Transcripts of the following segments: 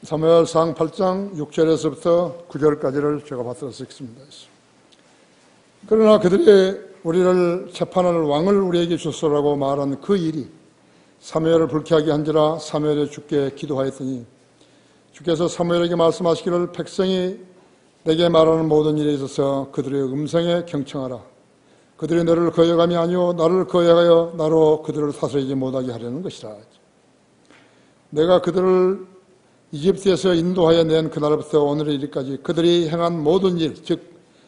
사무엘상 8장 6절에서부터 9절까지를 제가 받들어서 읽습니다. 그러나 그들이 우리를 재판할 왕을 우리에게 주소라고 말한 그 일이 사무엘을 불쾌하게 한지라 사무엘이 주께 기도하였더니 주께서 사무엘에게 말씀하시기를 백성이 내게 말하는 모든 일에 있어서 그들의 음성에 경청하라. 그들이 너를 거역함이 아니오 나를 거역하여 나로 그들을 다스리지 못하게 하려는 것이라. 내가 그들을 이집트에서 인도하여 낸 그날부터 오늘의 일까지 그들이 행한 모든 일, 즉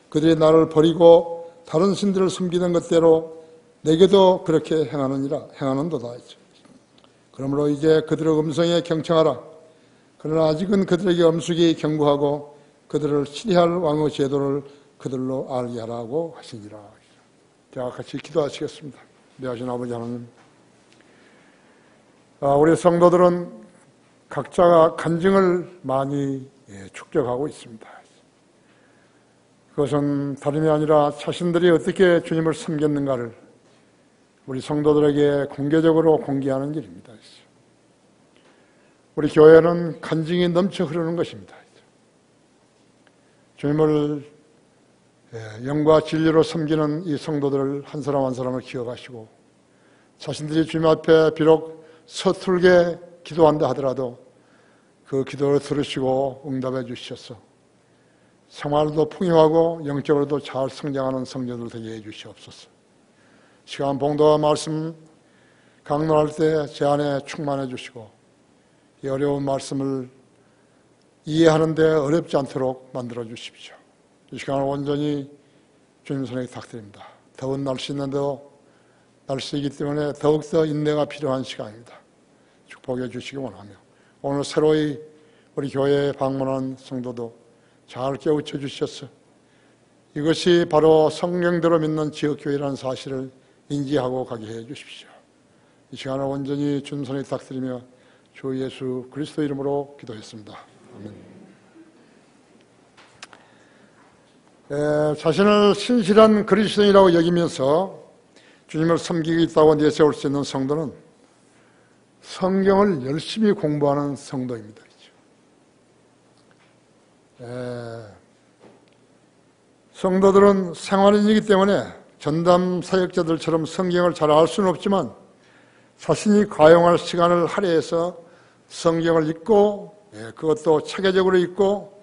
그들이 나를 버리고 다른 신들을 섬기는 것대로 내게도 그렇게 행하는도다. 그러므로 이제 그들의 음성에 경청하라. 그러나 아직은 그들에게 엄숙히 경고하고 그들을 치리할 왕의 제도를 그들로 알게 하라고 하시니라. 자, 같이 기도하시겠습니다. 대하신 아버지 하나님, 우리 성도들은 각자가 간증을 많이 축적하고 있습니다. 그것은 다름이 아니라 자신들이 어떻게 주님을 섬겼는가를 우리 성도들에게 공개적으로 공개하는 일입니다. 우리 교회는 간증이 넘쳐 흐르는 것입니다. 주님을 영과 진리로 섬기는 이 성도들을 한 사람 한 사람을 기억하시고 자신들이 주님 앞에 비록 서툴게 기도한다 하더라도 그 기도를 들으시고 응답해 주셔서 생활도 풍요하고 영적으로도 잘 성장하는 성도들 되게 해 주시옵소서. 시간 봉도와 말씀 강론할 때 제 안에 충만해 주시고 이 어려운 말씀을 이해하는데 어렵지 않도록 만들어 주십시오. 이 시간을 온전히 주님 손에 부탁드립니다. 더운 날씨인데도 날씨이기 때문에 더욱더 인내가 필요한 시간입니다. 축복해 주시기 원하며 오늘 새로이 우리 교회에 방문한 성도도 잘 깨우쳐 주셔서 이것이 바로 성령대로 믿는 지역교회라는 사실을 인지하고 가게 해 주십시오. 이 시간을 온전히 주님 손에 부탁드리며 주 예수 그리스도 이름으로 기도했습니다. 아멘. 자신을 신실한 그리스도인이라고 여기면서 주님을 섬기고 있다고 내세울 수 있는 성도는 성경을 열심히 공부하는 성도입니다. 성도들은 생활인이기 때문에 전담 사역자들처럼 성경을 잘 알 수는 없지만 자신이 과용할 시간을 할애해서 성경을 읽고 그것도 체계적으로 읽고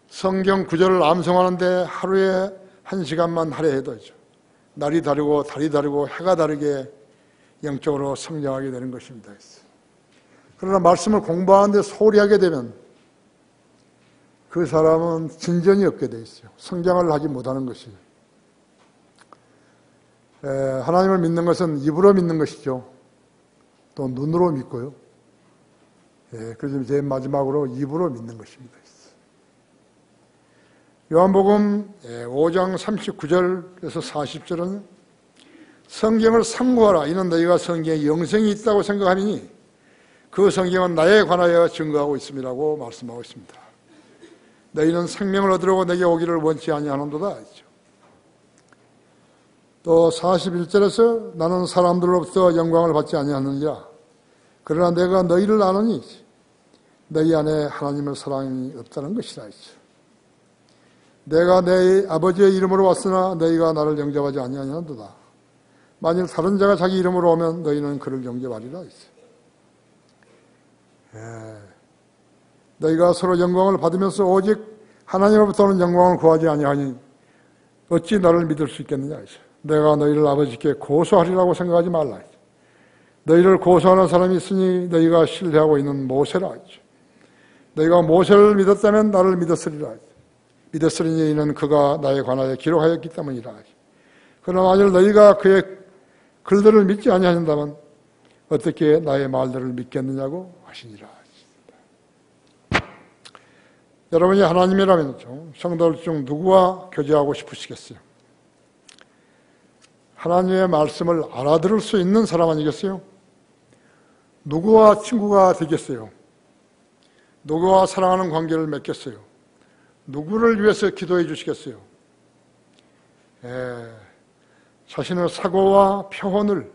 성경 구절을 암송하는데 하루에 1시간만 할애해도 날이 다르고 달이 다르고 해가 다르게 영적으로 성장하게 되는 것입니다. 그러나 말씀을 공부하는데 소홀히 하게 되면 그 사람은 진전이 없게 돼 있어요. 성장을 하지 못하는 것이에요. 하나님을 믿는 것은 입으로 믿는 것이죠. 또 눈으로 믿고요. 그래서 제일 마지막으로 입으로 믿는 것입니다. 요한복음 5장 39절에서 40절은 성경을 삼고하라. 이는 너희가 성경에 영생이 있다고 생각하니 그 성경은 나에 관하여 증거하고 있음이라고 말씀하고 있습니다. 너희는 생명을 얻으려고 내게 오기를 원치 아니하는도다. 또 41절에서 나는 사람들로부터 영광을 받지 아니하느니라. 그러나 내가 너희를 아느니 너희 안에 하나님의 사랑이 없다는 것이라. 내가 내 아버지의 이름으로 왔으나 너희가 나를 영접하지 아니하는도다. 만일 다른 자가 자기 이름으로 오면 너희는 그를 영접하리라. 너희가 서로 영광을 받으면서 오직 하나님으로부터는 영광을 구하지 아니하니 어찌 나를 믿을 수 있겠느냐. 내가 너희를 아버지께 고소하리라고 생각하지 말라. 너희를 고소하는 사람이 있으니 너희가 신뢰하고 있는 모세라. 너희가 모세를 믿었다면 나를 믿었으리라. 믿었으니 이는 그가 나에 관하여 기록하였기 때문이라. 그러나 만일 너희가 그의 글들을 믿지 아니하신다면 어떻게 나의 말들을 믿겠느냐고 하시니라. 여러분이 하나님이라면 성도들 중 누구와 교제하고 싶으시겠어요? 하나님의 말씀을 알아들을 수 있는 사람 아니겠어요? 누구와 친구가 되겠어요? 누구와 사랑하는 관계를 맺겠어요? 누구를 위해서 기도해 주시겠어요? 자신의 사고와 표현을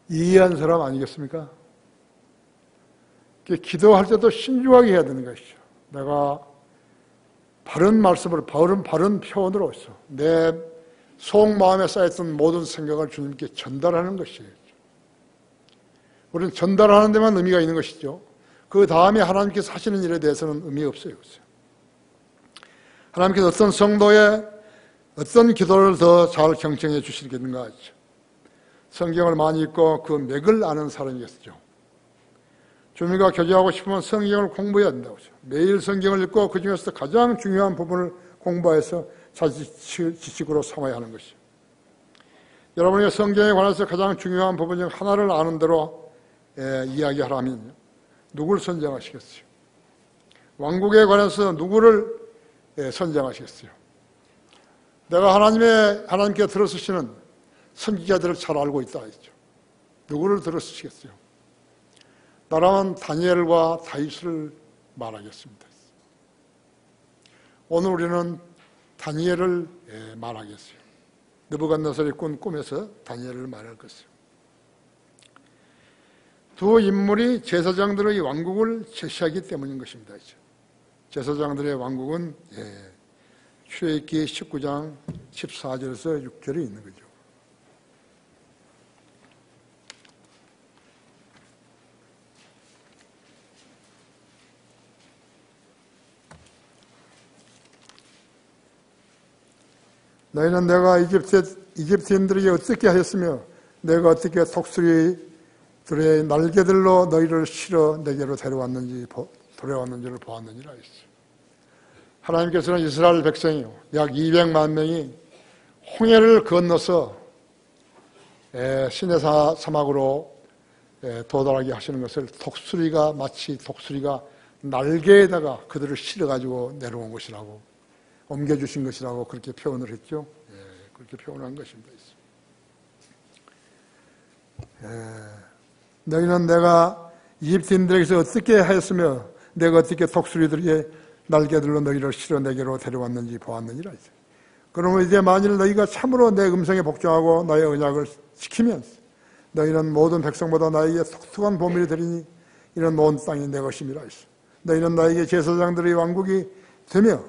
이해한 사람 아니겠습니까? 기도할 때도 신중하게 해야 되는 것이죠. 내가 바른 말씀으로, 바른 표현으로 해서 내 속마음에 쌓였던 모든 생각을 주님께 전달하는 것이에요. 우리는 전달하는 데만 의미가 있는 것이죠. 그 다음에 하나님께서 하시는 일에 대해서는 의미 없어요. 하나님께서 어떤 성도의 어떤 기도를 더 잘 경청해 주시겠는가 하죠. 성경을 많이 읽고 그 맥을 아는 사람이겠죠. 주님과 교제하고 싶으면 성경을 공부해야 된다고 하죠. 매일 성경을 읽고 그 중에서 가장 중요한 부분을 공부해서 자기 지식으로 삼아야 하는 것이죠. 여러분이 성경에 관해서 가장 중요한 부분 중 하나를 아는 대로 이야기하라면 누구를 선정하시겠어요? 왕국에 관해서 누구를 선정하시겠어요? 내가 하나님께 들어서시는 선지자들을 잘 알고 있다 했죠. 누구를 들어서시겠어요? 나라면 다니엘과 다윗을 말하겠습니다. 오늘 우리는 다니엘을 말하겠어요. 느부갓네살이 꾼 꿈에서 다니엘을 말할 것이요. 두 인물이 제사장들의 왕국을 제시하기 때문인 것입니다. 제사장들의 왕국은 출애굽기 19장 14절에서 6절에 있는 거죠. 너희는 내가 이집트인들에게 어떻게 하였으며 내가 어떻게 독수리들의 날개들로 너희를 실어 내게로 데려왔는지를 보았느니라 했어요. 하나님께서는 이스라엘 백성이요 약 200만 명이 홍해를 건너서 시내사 사막으로 도달하게 하시는 것을 마치 독수리가 날개에다가 그들을 실어가지고 내려온 것이라고 옮겨주신 것이라고 그렇게 표현을 했죠. 그렇게 표현한 것입니다. 너희는 내가 이집트인들에게서 어떻게 하였으며 내가 어떻게 독수리들의 날개들로 너희를 실어 내게로 데려왔는지 보았느니라. 그러면 이제 만일 너희가 참으로 내 음성에 복종하고 나의 언약을 지키면 너희는 모든 백성보다 나에게 독특한 보물이 되리니 이런 온 땅이 내 것임이라. 너희는 나에게 제사장들의 왕국이 되며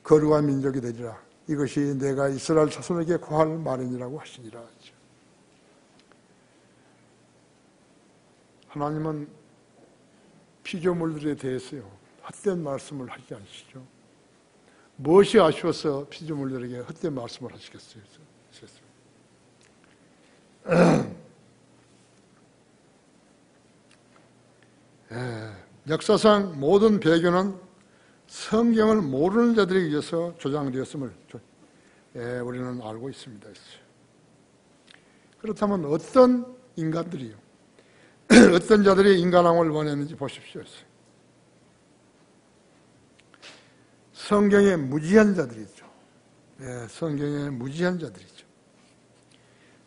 거룩한 민족이 되리라. 이것이 내가 이스라엘 자손에게 고할 말이니라고 하시니라. 하나님은 피조물들에 대해서요 헛된 말씀을 하지 않으시죠. 무엇이 아쉬워서 피조물들에게 헛된 말씀을 하시겠어요? 역사상 모든 배교는 성경을 모르는 자들에 의해서 조장되었음을 우리는 알고 있습니다. 그렇다면 어떤 인간들이요? 어떤 자들이 인간왕을 원했는지 보십시오. 성경에 무지한 자들이죠. 성경에 무지한 자들이죠.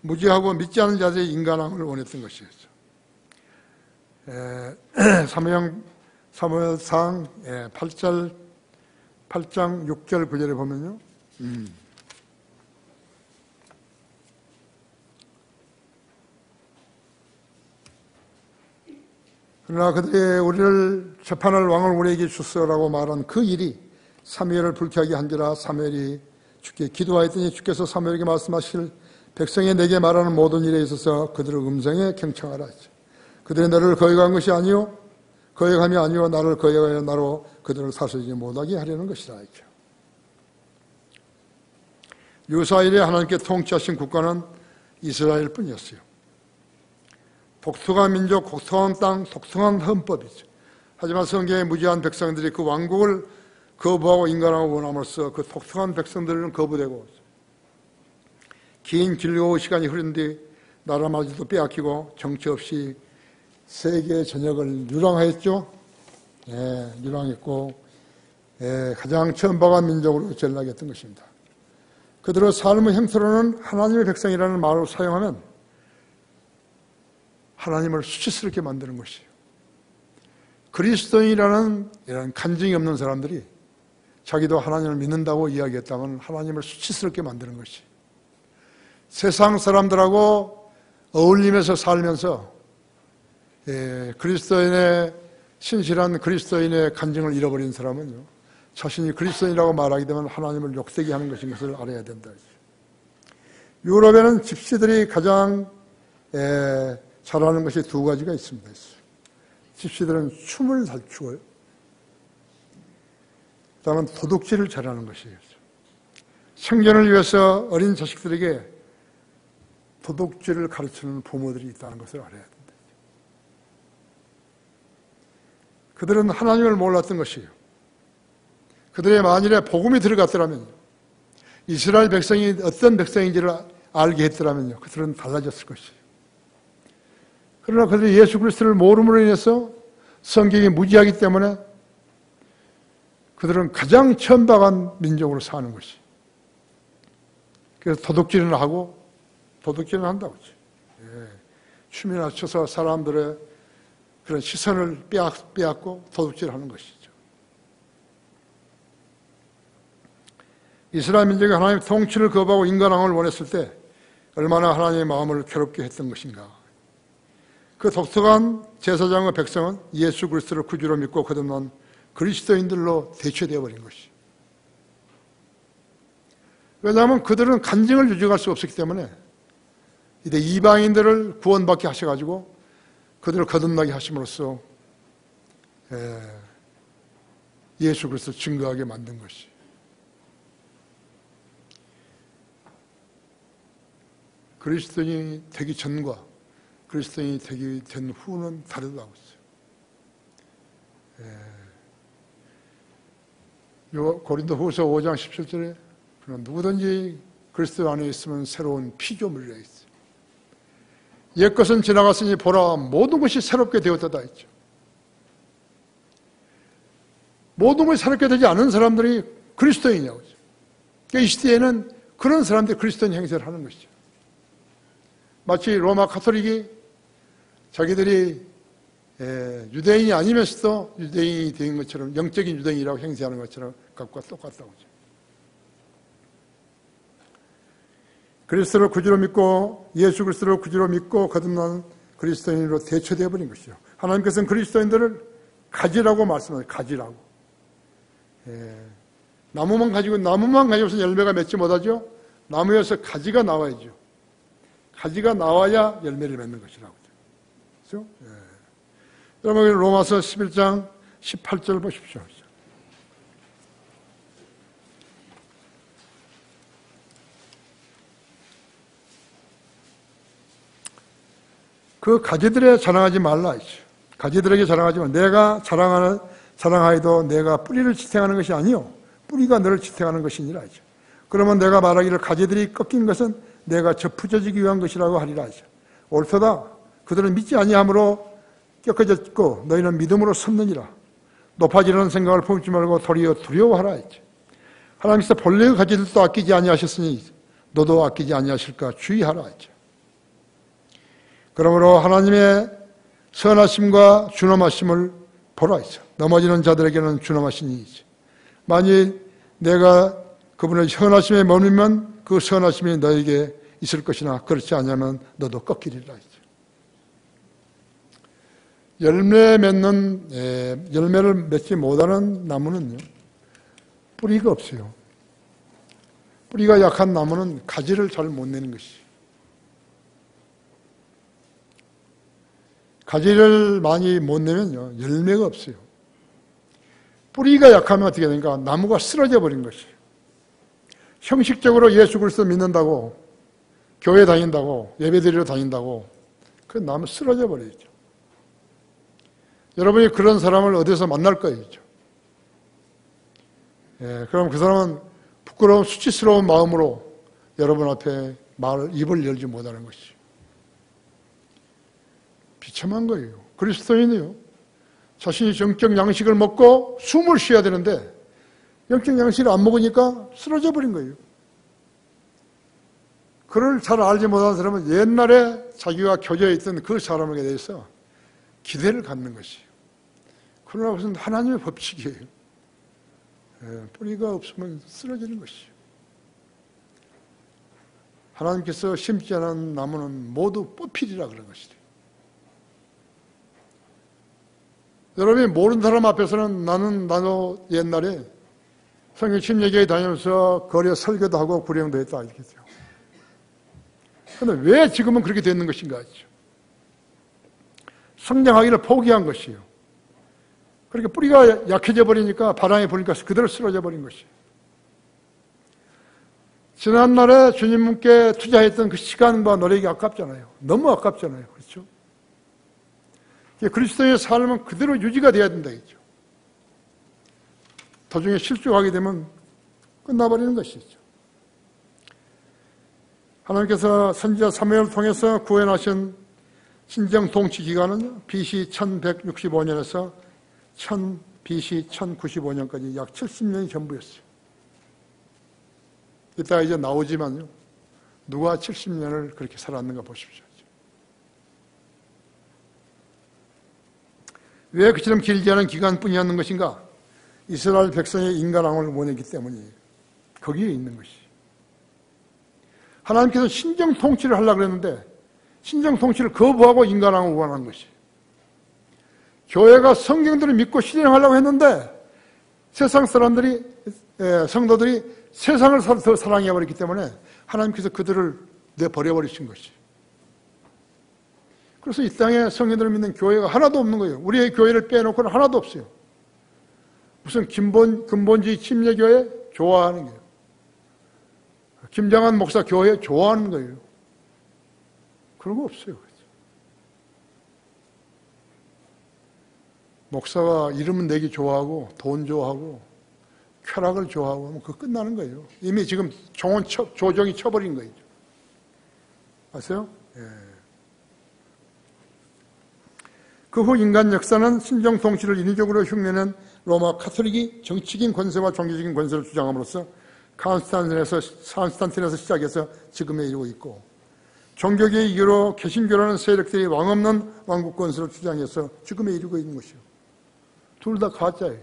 무지하고 믿지 않은 자들이 인간왕을 원했던 것이었죠. 사무엘상 8장 6절 9절에 보면요. 그러나 그들이 우리를 재판할 왕을 우리에게 주소라고 말한 그 일이 사무엘을 불쾌하게 한지라 사무엘이 주께 기도하였더니 주께서 사무엘에게 말씀하실 백성이 내게 말하는 모든 일에 있어서 그들의 음성에 경청하라 했죠. 그들이 너를 거역한 것이 아니요 거역함이 아니요 나를 거역하여 나로 그들을 사수하지 못하게 하려는 것이라 했죠. 유사일에 하나님께 통치하신 국가는 이스라엘 뿐이었어요. 독특한 민족, 독특한 땅, 독특한 헌법이죠. 하지만 성경의 무지한 백성들이 그 왕국을 거부하고 인간하고 원함으로써 그 독특한 백성들은 거부되고 긴 즐거운 시간이 흐른 뒤 나라마저도 빼앗기고 정치 없이 세계의 전역을 유랑하였죠. 유랑했고 가장 천박한 민족으로 전락했던 것입니다. 그들의 삶의 형태로는 하나님의 백성이라는 말을 사용하면 하나님을 수치스럽게 만드는 것이에요. 그리스도인이라는 이런 간증이 없는 사람들이 자기도 하나님을 믿는다고 이야기했다면 하나님을 수치스럽게 만드는 것이. 세상 사람들하고 어울리면서 살면서 그리스도인의 신실한 그리스도인의 간증을 잃어버린 사람은요, 자신이 그리스도인이라고 말하게 되면 하나님을 욕되게 하는 것인 것을 알아야 된다. 유럽에는 집시들이 가장 잘하는 것이 두 가지가 있습니다. 집시들은 춤을 잘 추고요. 그다음은 도둑질을 잘하는 것이에요. 생존을 위해서 어린 자식들에게 도둑질을 가르치는 부모들이 있다는 것을 알아야 된다. 그들은 하나님을 몰랐던 것이에요. 그들의 만일에 복음이 들어갔더라면, 이스라엘 백성이 어떤 백성인지를 알게 했더라면요, 그들은 달라졌을 것이에요. 그러나 그들이 예수 그리스도를 모름으로 인해서 성경이 무지하기 때문에 그들은 가장 천박한 민족으로 사는 것이. 그래서 도둑질을 하고 도둑질을 한다고 하죠. 춤이나 춰서 사람들의 그런 시선을 빼앗고 도둑질하는 것이죠. 이스라엘 민족이 하나님의 통치를 거부하고 인간왕을 원했을 때 얼마나 하나님의 마음을 괴롭게 했던 것인가. 그 독특한 제사장과 백성은 예수 그리스도를 구주로 믿고 거듭난 그리스도인들로 대체되어 버린 것이. 왜냐하면 그들은 간증을 유지할 수 없었기 때문에 이제 이방인들을 구원받게 하셔가지고 그들을 거듭나게 하심으로써 예수 그리스도 증거하게 만든 것이. 그리스도인이 되기 전과 그리스도인이 되기 전 후는 다르다고 했어요. 고린도 후서 5장 17절에 누구든지 그리스도 안에 있으면 새로운 피조물이라 했어요. 옛것은 지나갔으니 보라 모든 것이 새롭게 되었다 했죠. 모든 것이 새롭게 되지 않은 사람들이 그리스도인이라고 했죠. 그러니까 이 시대에는 그런 사람들이 그리스도인 행세를 하는 것이죠. 마치 로마 카톨릭이 자기들이 유대인이 아니면서도 유대인이 된 것처럼 영적인 유대인이라고 행세하는 것처럼 그것과 똑같다고 하죠. 그리스도를 구주로 믿고 예수 그리스도를 구주로 믿고 거듭난 그리스도인으로 대처되어 버린 것이죠. 하나님께서는 그리스도인들을 가지라고 말씀하세요. 가지라고. 나무만 가지고서 열매가 맺지 못하죠. 나무에서 가지가 나와야죠. 가지가 나와야 열매를 맺는 것이라고. 그렇죠? 여러분 로마서 11장 18절 보십시오. 그 가지들에 자랑하지 말라 했죠. 가지들에게 자랑하지 말라. 내가 자랑하여도 내가 뿌리를 지탱하는 것이 아니요 뿌리가 너를 지탱하는 것이니라 하죠. 그러면 내가 말하기를 가지들이 꺾인 것은 내가 접붙여지기 위한 것이라고 하리라 하죠. 옳도다. 그들은 믿지 아니함으로 꺾어졌고 너희는 믿음으로 섰느니라. 높아지려는 생각을 품지 말고 도리어 두려워하라 했죠. 하나님께서 본래의 가지들도 아끼지 아니하셨으니 너도 아끼지 아니하실까 주의하라 했죠. 그러므로 하나님의 선하심과 준엄하심을 보라 했죠. 넘어지는 자들에게는 준엄하신 이이죠. 만일 내가 그분의 선하심에 머물면 그 선하심이 너에게 있을 것이나 그렇지 않으면 너도 꺾이리라 했죠. 열매를 맺지 못하는 나무는요, 뿌리가 없어요. 뿌리가 약한 나무는 가지를 잘 못 내는 것이. 가지를 많이 못 내면요, 열매가 없어요. 뿌리가 약하면 어떻게 되는가? 나무가 쓰러져 버린 것이에요. 형식적으로 예수 그리스도 믿는다고, 교회 다닌다고, 예배드리러 다닌다고, 그 나무 쓰러져 버리죠. 여러분이 그런 사람을 어디서 만날 거예요. 그럼 그 사람은 부끄러운 수치스러운 마음으로 여러분 앞에 입을 열지 못하는 것이죠. 비참한 거예요. 그리스도인이요, 자신이 정적 양식을 먹고 숨을 쉬어야 되는데 영적 양식을 안 먹으니까 쓰러져 버린 거예요. 그를 잘 알지 못하는 사람은 옛날에 자기가 교제에 있던 그 사람에게 대해서 기대를 갖는 것이에요. 그러나 그것은 하나님의 법칙이에요. 뿌리가 없으면 쓰러지는 것이에요. 하나님께서 심지 않은 나무는 모두 뽑히리라 그런 것이죠. 여러분이 모르는 사람 앞에서는 나도 옛날에 성경 침례교회 다니면서 거리에 설교도 하고 구령도 했다 알겠죠. 그런데 왜 지금은 그렇게 됐는 것인가 하죠. 성장하기를 포기한 것이에요. 그렇게 뿌리가 약해져 버리니까 바람에 부니까 그대로 쓰러져 버린 것이에요. 지난날에 주님께 투자했던 그 시간과 노력이 아깝잖아요. 너무 아깝잖아요. 그렇죠? 그리스도의 삶은 그대로 유지가 돼야 된다 했죠. 도중에 실족하게 되면 끝나버리는 것이죠. 하나님께서 선지자 사무엘을 통해서 구원하신 신정 통치 기간은 BC 1165년에서 BC 1095년까지 약 70년이 전부였어요. 이따가 이제 나오지만요. 누가 70년을 그렇게 살았는가 보십시오. 왜 그처럼 길지 않은 기간뿐이었는 것인가? 이스라엘 백성의 인간왕을 원했기 때문이에요. 거기에 있는 것이. 하나님께서 신정 통치를 하려고 그랬는데 신정 통치를 거부하고 인간왕을 원한 것이. 교회가 성경들을 믿고 실행하려고 했는데 세상 사람들이 성도들이 세상을 더 사랑해버렸기 때문에 하나님께서 그들을 내버려버리신 것이. 그래서 이 땅에 성도들을 믿는 교회가 하나도 없는 거예요. 우리의 교회를 빼놓고는 하나도 없어요. 무슨 근본주의 침례교회 좋아하는 거예요. 김장한 목사 교회 좋아하는 거예요. 그런 거 없어요. 목사가 이름 내기 좋아하고 돈 좋아하고 쾌락을 좋아하고 하면 그거 끝나는 거예요. 이미 지금 조정이 쳐버린 거예요. 아세요? 예. 그 후 인간 역사는 신정 통치를 인위적으로 흉내낸 로마 카톨릭이 정치적인 권세와 종교적인 권세를 주장함으로써 콘스탄틴에서 시작해서 지금에 이르고 있고, 종교계의 이유로 개신교라는 세력들이 왕없는 왕국 권세를 주장해서 지금에 이르고 있는 것이요. 둘 다 가짜예요.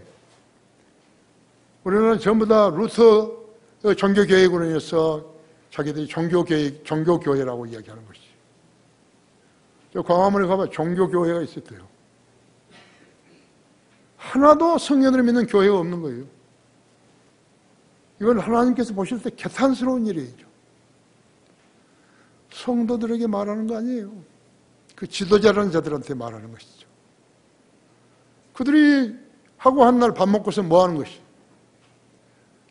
우리는 전부 다 루터 종교교회로 인해서 자기들이 종교교회라고 이야기하는 것이죠. 저 광화문에 가면 종교교회가 있었대요. 하나도 성령을 믿는 교회가 없는 거예요. 이건 하나님께서 보실 때 개탄스러운 일이죠. 성도들에게 말하는 거 아니에요. 그 지도자라는 자들한테 말하는 것이죠. 그들이 하고 한 날 밥 먹고서 뭐 하는 것이에요?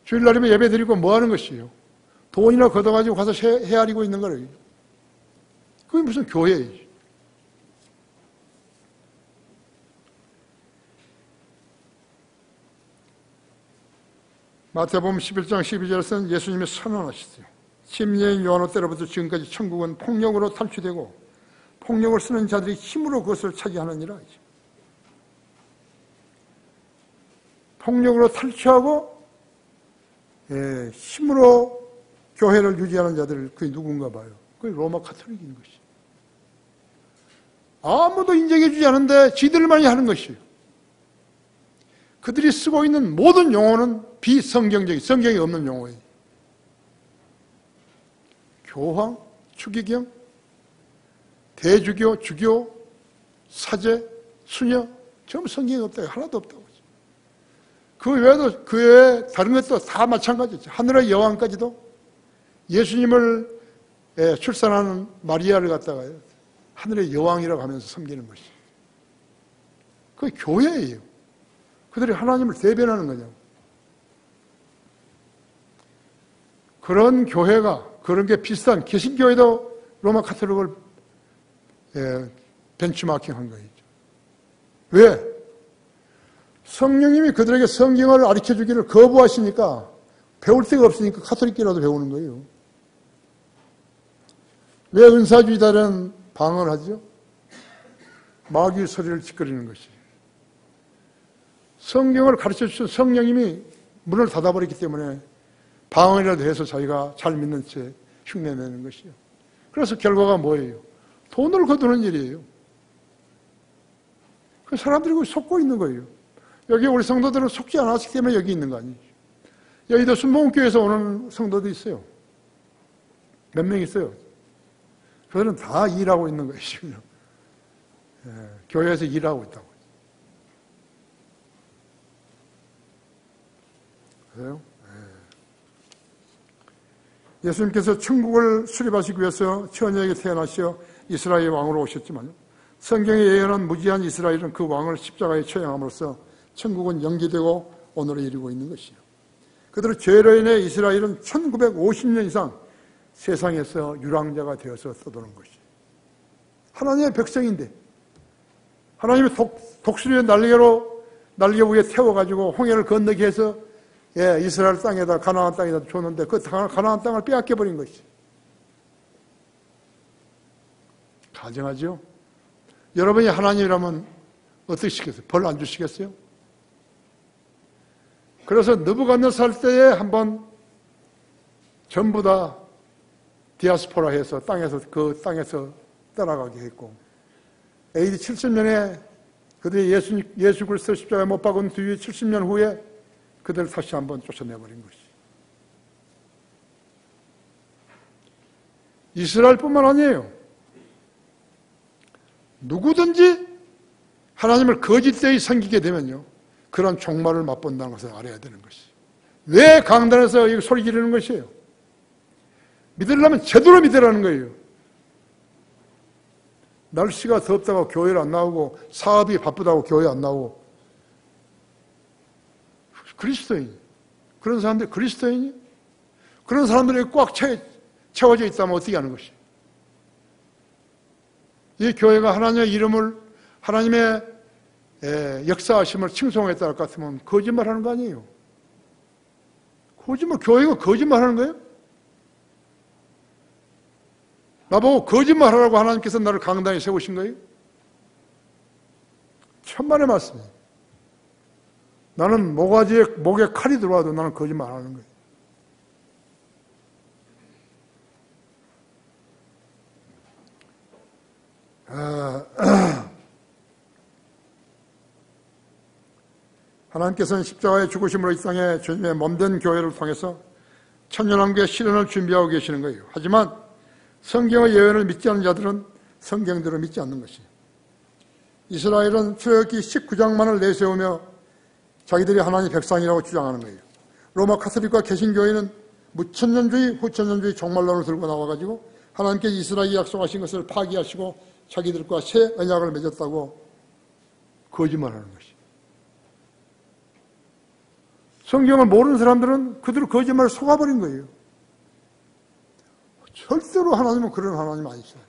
주일날이면 예배 드리고 뭐 하는 것이에요? 돈이나 걷어가지고 가서 헤아리고 있는 거예요. 그게 무슨 교회예요? 마태복음 11장 12절에서는 예수님이 선언하시죠. 침례인 요한의 때로부터 지금까지 천국은 폭력으로 탈취되고 폭력을 쓰는 자들이 힘으로 그것을 차지하느니라. 폭력으로 탈취하고 힘으로 교회를 유지하는 자들, 그게 누군가 봐요. 그게 로마 카톨릭인 것이에요. 아무도 인정해 주지 않은데 지들만이 하는 것이에요. 그들이 쓰고 있는 모든 용어는 비성경적인, 성경이 없는 용어예요. 교황, 추기경, 대주교, 주교, 사제, 수녀, 전부 성경이 없다고, 하나도 없다고. 그 외에도, 그 외에 다른 것도 다 마찬가지죠. 하늘의 여왕까지도 예수님을 출산하는 마리아를 갖다가요, 하늘의 여왕이라고 하면서 섬기는 것이에요. 그게 교회예요. 그들이 하나님을 대변하는 거죠. 그런 교회가, 그런 게 비슷한 개신교회도 로마 카톨릭을 벤치마킹한 거죠. 왜? 성령님이 그들에게 성경을 가르쳐주기를 거부하시니까 배울 데가 없으니까 카톨릭교라도 배우는 거예요. 왜 은사주의자는 방언을 하죠? 마귀 소리를 짓거리는 것이. 성경을 가르쳐주신 성령님이 문을 닫아버렸기 때문에 방언이라도 해서 자기가 잘 믿는 채 흉내내는 것이요. 그래서 결과가 뭐예요? 돈을 거두는 일이에요. 그 사람들이 속고 있는 거예요. 여기 우리 성도들은 속지 않았기 때문에 여기 있는 거 아니에요. 여의도 순복음교회에서 오는 성도도 있어요. 몇 명 있어요. 그들은 다 일하고 있는 거예요, 지금. 교회에서 일하고 있다고. 그래요? 예수님께서 천국을 수립하시기 위해서 처녀에게 태어나시어 이스라엘의 왕으로 오셨지만 성경에 예언한 무지한 이스라엘은 그 왕을 십자가에 처형함으로써 천국은 연기되고 오늘에 이르고 있는 것이요. 그대로 죄로 인해 이스라엘은 1950년 이상 세상에서 유랑자가 되어서 떠도는 것이요. 하나님의 백성인데 하나님의 독수리의 날개 위에 태워가지고 홍해를 건너게 해서 이스라엘 땅에다 가나안 땅에다 줬는데 그 가나안 땅을 빼앗겨버린 것이. 가정하죠? 여러분이 하나님이라면 어떻게 시겠어요? 벌 안 주시겠어요? 그래서 느부갓네살 때에 한번 전부 다 디아스포라 해서 그 땅에서 떠나가게 했고 AD 70년에 그들이 예수 그리스도 십자가에 못 박은 뒤에 70년 후에 그들을 다시 한번 쫓아내버린 것이. 이스라엘뿐만 아니에요. 누구든지 하나님을 거짓되이 섬기게 되면요. 그런 종말을 맛본다는 것을 알아야 되는 것이. 왜 강단에서 이거 소리 지르는 것이에요? 믿으려면 제대로 믿으라는 거예요. 날씨가 덥다고 교회를 안 나오고 사업이 바쁘다고 교회 안 나오고 그리스도인. 그런 사람들이 그리스도인이? 그런 사람들이 꽉 채워져 있다면 어떻게 하는 것이? 이 교회가 하나님의 이름을 하나님의 역사하심을 칭송했다 할 것 같으면 거짓말하는 거 아니에요? 교회가 거짓말하는 거예요? 나보고 거짓말하라고 하나님께서 나를 강단에 세우신 거예요? 천만의 말씀이에요. 나는 목에 칼이 들어와도 나는 거짓말 안 하는 거예요. 하나님께서는 십자가의 죽으심으로 이 땅에 주님의 몸된 교회를 통해서 천년왕국의 실현을 준비하고 계시는 거예요. 하지만 성경의 예언을 믿지 않는 자들은 성경대로 믿지 않는 것이에요. 이스라엘은 출애굽기 19장만을 내세우며 자기들이 하나님의 백성이라고 주장하는 거예요. 로마 카톨릭과 개신교회는 무천년주의, 후천년주의 종말론을 들고 나와가지고 하나님께서 이스라엘이 약속하신 것을 파기하시고 자기들과 새 언약을 맺었다고 거짓말하는 것이에요. 성경을 모르는 사람들은 그대로 거짓말을 속아버린 거예요. 절대로 하나님은 그런 하나님 아니시다.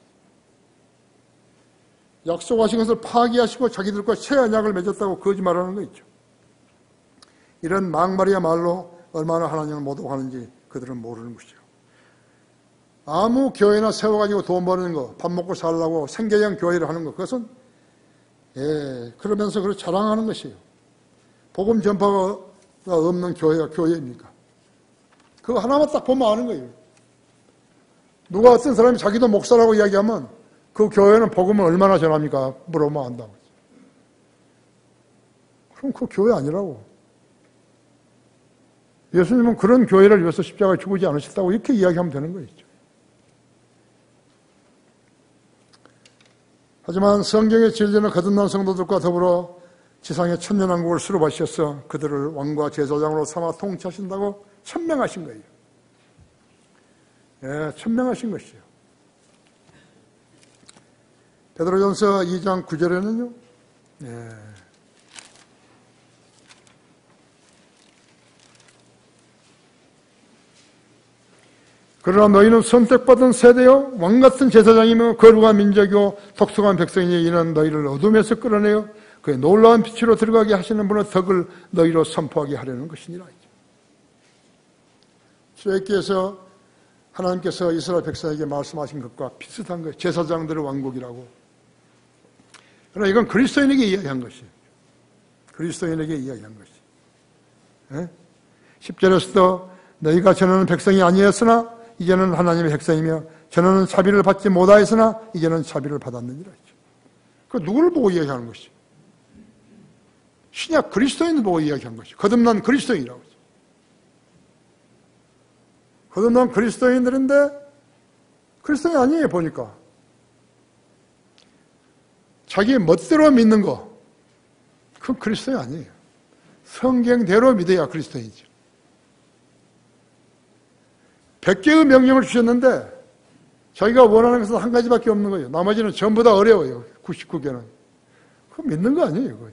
약속하신 것을 파기하시고 자기들과 새 언약을 맺었다고 거짓말하는 거 있죠. 이런 막말이야말로 얼마나 하나님을 모독하는지 그들은 모르는 것이죠. 아무 교회나 세워가지고 돈 버는 거, 밥 먹고 살라고 생계형 교회를 하는 거, 그것은 그러면서 그걸 자랑하는 것이에요. 복음 전파가 없는 교회가 교회입니까? 그거 하나만 딱 보면 아는 거예요. 누가 어떤 사람이 자기도 목사라고 이야기하면 그 교회는 복음을 얼마나 전합니까? 물어보면 안다고. 그럼 그 교회 아니라고. 예수님은 그런 교회를 위해서 십자가에 죽지 않으셨다고 이렇게 이야기하면 되는 거죠. 하지만 성경의 진리는 거듭난 성도들과 더불어 지상의 천년왕국을 수립하셔서 그들을 왕과 제사장으로 삼아 통치하신다고 천명하신 거예요. 천명하신 것이요. 베드로전서 2장 9절에는요. 그러나 너희는 선택받은 세대요 왕같은 제사장이며 거룩한 민족이요 독특한 백성이니 이는 너희를 어둠에서 끌어내어 그의 놀라운 빛으로 들어가게 하시는 분의 덕을 너희로 선포하게 하려는 것이니라. 출애굽기에서 하나님께서 이스라엘 백성에게 말씀하신 것과 비슷한 거예요. 제사장들의 왕국이라고. 그러나 이건 그리스도인에게 이야기한 것이에요. 그리스도인에게 이야기한 것이에요. 10절에서도 너희가 전에는 백성이 아니었으나 이제는 하나님의 백성이며 전에는 자비를 받지 못하였으나 이제는 자비를 받았느니라. 그 누구를 보고 이야기하는 것이죠? 신약 그리스도인을 보고 이야기한 것이죠. 거듭난 그리스도인이라고. 거듭난 그리스도인들인데 그리스도인이 아니에요, 보니까. 자기 멋대로 믿는 거, 그건 그리스도인이 아니에요. 성경대로 믿어야 그리스도인이죠. 100개의 명령을 주셨는데 자기가 원하는 것은 한 가지밖에 없는 거예요. 나머지는 전부 다 어려워요. 99개는. 그거 믿는 거 아니에요. 그거.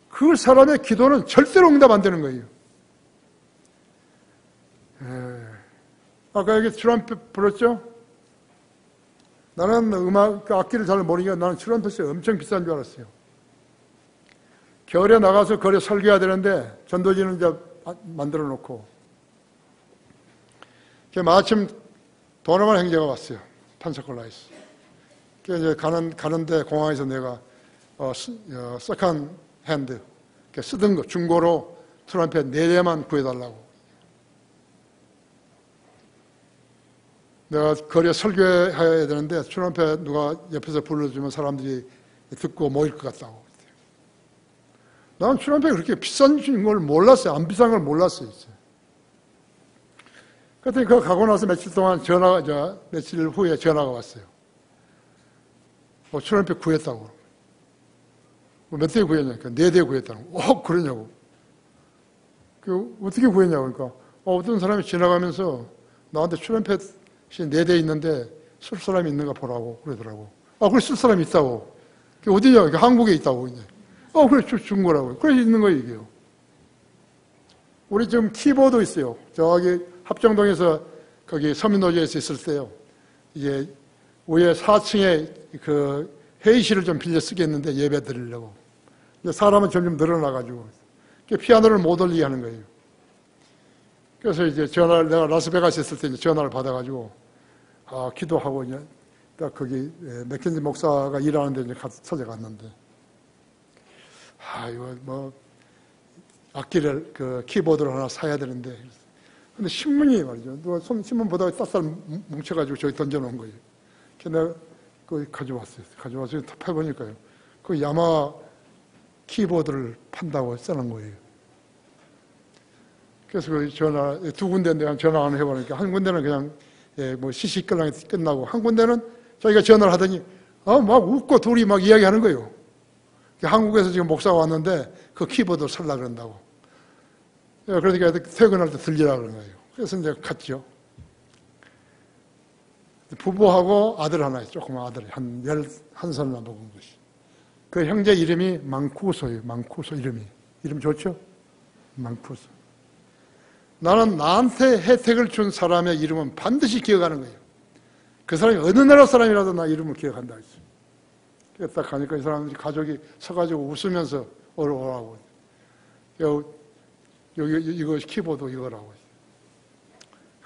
그 사람의 기도는 절대로 응답 안 되는 거예요. 아까 여기 트럼펫 불었죠? 나는 음악, 악기를 잘 모르니까 나는 트럼펫이 엄청 비싼 줄 알았어요. 겨울에 나가서 거리에 설교해야 되는데 전도지는 이제 만들어 놓고. 마침 도너만 형제가 왔어요. 판사콜라에서. 이제 가는데 공항에서 내가 세컨 핸드 쓰던 거 중고로 트럼펫 4대만 구해달라고. 내가 거리에 설교해야 되는데 트럼펫 누가 옆에서 불러주면 사람들이 듣고 모일 것 같다고. 나는 트럼펫이 그렇게 비싼 걸 몰랐어요. 안 비싼 걸 몰랐어요. 그랬더니 그거 가고 나서 며칠 동안 며칠 후에 전화가 왔어요. 트럼펫 구했다고. 몇 대 구했냐니까 4대 구했다고. 그러냐고. 어떻게 구했냐고. 그러니까 어떤 사람이 지나가면서 나한테 트럼펫이 4대 있는데 쓸 사람이 있는가 보라고 그러더라고. 그래 쓸 사람이 있다고. 그게 어디냐? 한국에 있다고. 이제. 그래 준 거라고. 그래 있는 거예요 이게요. 우리 지금 키보드 있어요. 저기 합정동에서 거기 서민노조에서 있을 때요. 이제 위에 4층에 그 회의실을 좀 빌려 쓰겠는데 예배 드리려고. 사람은 점점 늘어나가지고 피아노를 못 올리게 하는 거예요. 그래서 이제 내가 라스베가스에 있을 때 이제 전화를 받아가지고 기도하고 이제 딱 거기 맥켄지 목사가 일하는데 이제 찾아갔는데 이거 뭐 악기를 키보드를 하나 사야 되는데 근데 신문이 말이죠. 누가 신문 보다가 땄살 뭉쳐가지고 저기 던져놓은 거예요. 그래서 내가 그거 가져와서 탑해보니까요. 그 야마 키보드를 판다고 써놓은 거예요. 그래서 그 두 군데 내가 전화 해보니까 한 군데는 그냥 뭐 시시끌랑이 끝나고 한 군데는 자기가 전화를 하더니 막 웃고 둘이 막 이야기하는 거예요. 한국에서 지금 목사가 왔는데 그 키보드 살라 그런다고. 그러니까 퇴근할 때 들리라 그런 거예요. 그래서 이제 갔죠. 부부하고 아들 하나, 조그만 아들, 한 11살나 먹은 것이. 그 형제 이름이 망쿠소예요. 망쿠소 이름 좋죠? 망쿠소. 나는 나한테 혜택을 준 사람의 이름은 반드시 기억하는 거예요. 그 사람이 어느 나라 사람이라도 나 이름을 기억한다 했어요. 그래서 딱 가니까 이 사람들이 가족이 서가지고 웃으면서 오라고. 여기 이거 키보드 이거라고.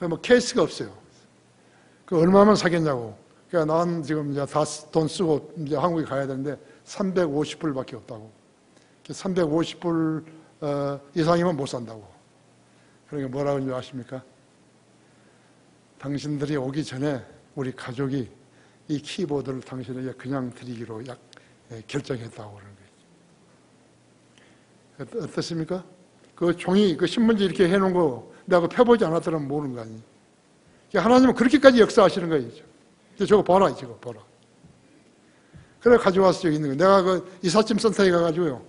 뭐 케이스가 없어요. 그 얼마만 사겠냐고. 그러니까 난 지금 이제 다 돈 쓰고 이제 한국에 가야 되는데 350불밖에 없다고. 350불 이상이면 못 산다고. 그러니까 뭐라고 하는지 아십니까? 당신들이 오기 전에 우리 가족이 이 키보드를 당신에게 그냥 드리기로 결정했다고 그러는 거예요. 어떻습니까? 그 종이, 그 신문지 이렇게 해놓은 거 내가 펴보지 않았더라면 모르는 거 아니에요. 하나님은 그렇게까지 역사하시는 거예요. 저거 봐라, 저거 봐라. 그래 가져와서 저기 있는 거예요. 내가 그 이삿짐 센터에 가가지고요.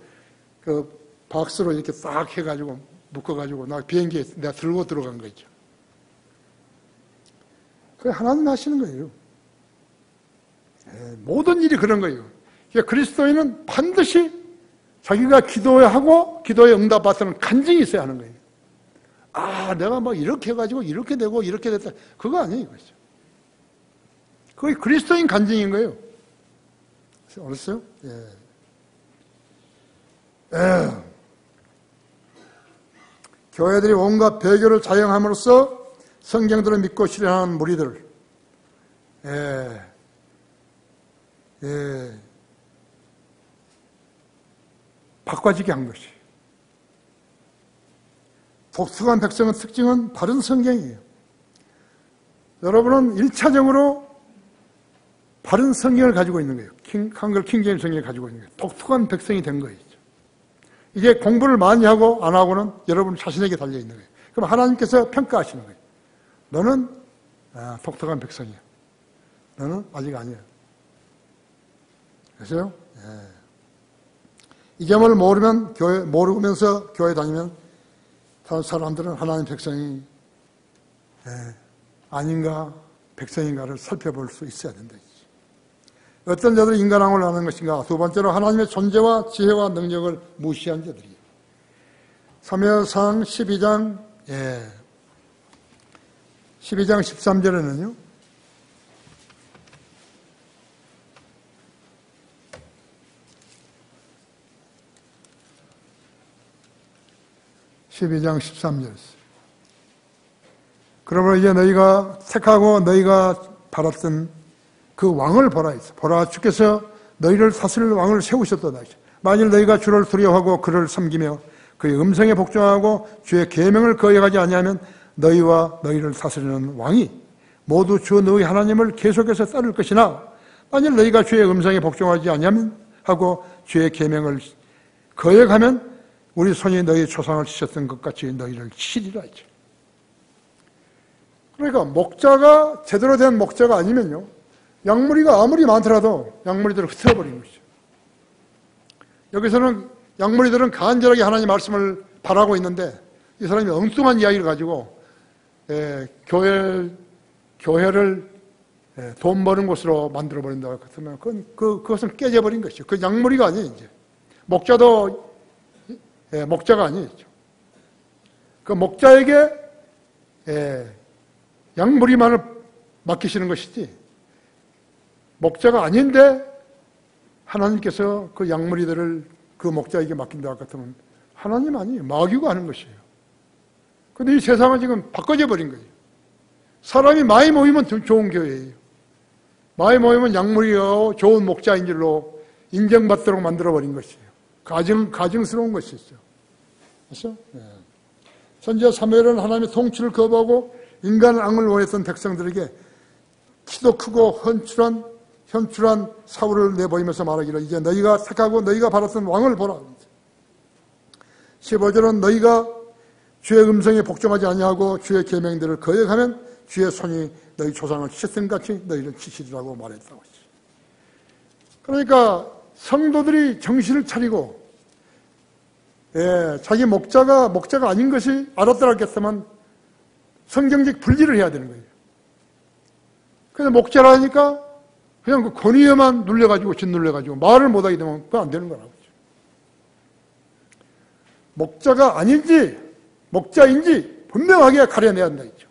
그 박스로 이렇게 싹 해가지고 묶어가지고 나 비행기에 내가 들고 들어간 거 있죠. 그게 하나님 하시는 거예요. 모든 일이 그런 거예요. 그러니까 그리스도인은 반드시 자기가 기도하고 기도에 응답받는 간증이 있어야 하는 거예요. 내가 막 이렇게 해가지고 이렇게 되고 이렇게 됐다. 그거 아니에요, 이거죠. 그게 그리스도인 간증인 거예요. 알았어요? 교회들이 온갖 배교를 자영함으로써 성경들을 믿고 실현하는 무리들. 바꿔지게 한 것이. 독특한 백성의 특징은 바른 성경이에요. 여러분은 1차적으로 바른 성경을 가지고 있는 거예요. 한글 킹제임 성경을 가지고 있는 거예요. 독특한 백성이 된 거예요. 이게 공부를 많이 하고 안 하고는 여러분 자신에게 달려있는 거예요. 그럼 하나님께서 평가하시는 거예요. 너는 독특한 백성이야. 너는 아직 아니야. 그래서요? 이 점을 모르면서 교회 다니면 다른 사람들은 하나님 백성이 아닌가, 백성인가를 살펴볼 수 있어야 된다. 어떤 자들이 인간왕을 하는 것인가? 두 번째로 하나님의 존재와 지혜와 능력을 무시한 자들이에요. 사무엘상 12장 13절에는요. 그러므로 이제 너희가 택하고 너희가 바랐던 그 왕을 보라 했어. 보라, 주께서 너희를 다스릴 왕을 세우셨도다. 만일 너희가 주를 두려워하고 그를 섬기며 그의 음성에 복종하고 주의 계명을 거역하지 아니하면 너희와 너희를 다스리는 왕이 모두 주 너희 하나님을 계속해서 따를 것이나 만일 너희가 주의 음성에 복종하지 아니하면 하고 주의 계명을 거역하면 우리 손이 너희 조상을 치셨던 것 같이 너희를 치리라 했죠. 그러니까 목자가 제대로 된 목자가 아니면요, 양무리가 아무리 많더라도 양무리들을 흩어버린 것이죠. 여기서는 양무리들은 간절하게 하나님 말씀을 바라고 있는데 이 사람이 엉뚱한 이야기를 가지고 교회를 돈 버는 곳으로 만들어버린다 같으면 그것은 깨져버린 것이죠. 그 양무리가 아니에요. 이제 목자도 목자가 아니죠. 그 목자에게 양무리만을 맡기시는 것이지 목자가 아닌데 하나님께서 그 양무리들을 그 목자에게 맡긴다 같으면 하나님 아니에요. 마귀가 하는 것이에요. 그런데 이 세상은 지금 바꿔져 버린 거예요. 사람이 많이 모이면 좋은 교회예요. 많이 모이면 양무리요 좋은 목자인 줄로 인정받도록 만들어버린 것이에요. 가증스러운 것이죠. 그렇죠? 선지자 사무엘은 하나님의 통치를 거부하고 인간을 악을 원했던 백성들에게 키도 크고 현출한 사울을 내보이면서 말하기를 이제 너희가 택하고 너희가 바랐던 왕을 보라. 15절은 너희가 주의 음성에 복종하지 아니하고 주의 계명들을 거역하면 주의 손이 너희 조상을 치셨던 같이 너희를 치시리라고 말했다고 했어요. 그러니까 성도들이 정신을 차리고 자기 목자가 아닌 것이 알았더라겠으면 성경적 분리를 해야 되는 거예요. 근데 목자라니까 그냥 그 권위에만 눌려가지고 짓눌려가지고 말을 못하게 되면 그거 안 되는 거라고. 목자가 아닌지 목자인지 분명하게 가려내야 한다 했죠.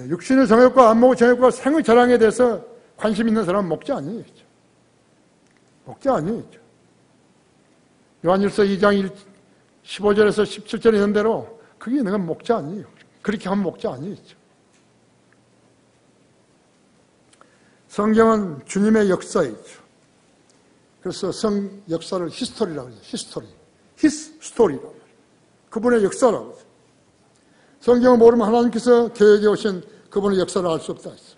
육신의 정욕과 안목의 정욕과 생의 자랑에 대해서 관심 있는 사람은 목자 아니에요. 목자 아니에요. 요한일서 2장 15절에서 17절에 있는 대로 그게 내가 목자 아니에요. 그렇게 하면 목자 아니에요. 성경은 주님의 역사이죠. 그래서 성 역사를 히스토리라고 하죠. 히스토리라고 하죠. 그분의 역사라고 하죠. 성경을 모르면 하나님께서 계획해 오신 그분의 역사를 알 수 없다 했어요.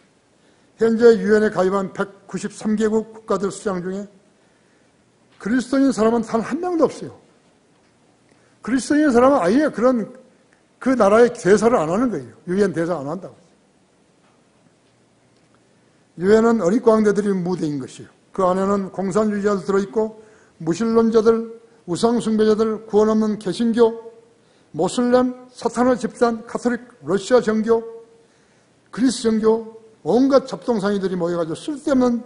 현재 유엔에 가입한 193개국 국가들 수장 중에 그리스도인 사람은 단 한 명도 없어요. 그리스도인 사람은 아예 그 나라의 대사를 안 하는 거예요. 유엔 대사 안 한다고. 유엔은 어릿광대들이 무대인 것이에요. 그 안에는 공산주의자들 들어있고 무신론자들, 우상숭배자들, 구원 없는 개신교, 모슬렘, 사탄의 집단, 카톨릭, 러시아 정교, 그리스 정교, 온갖 잡동사니들이 모여가지고 쓸데없는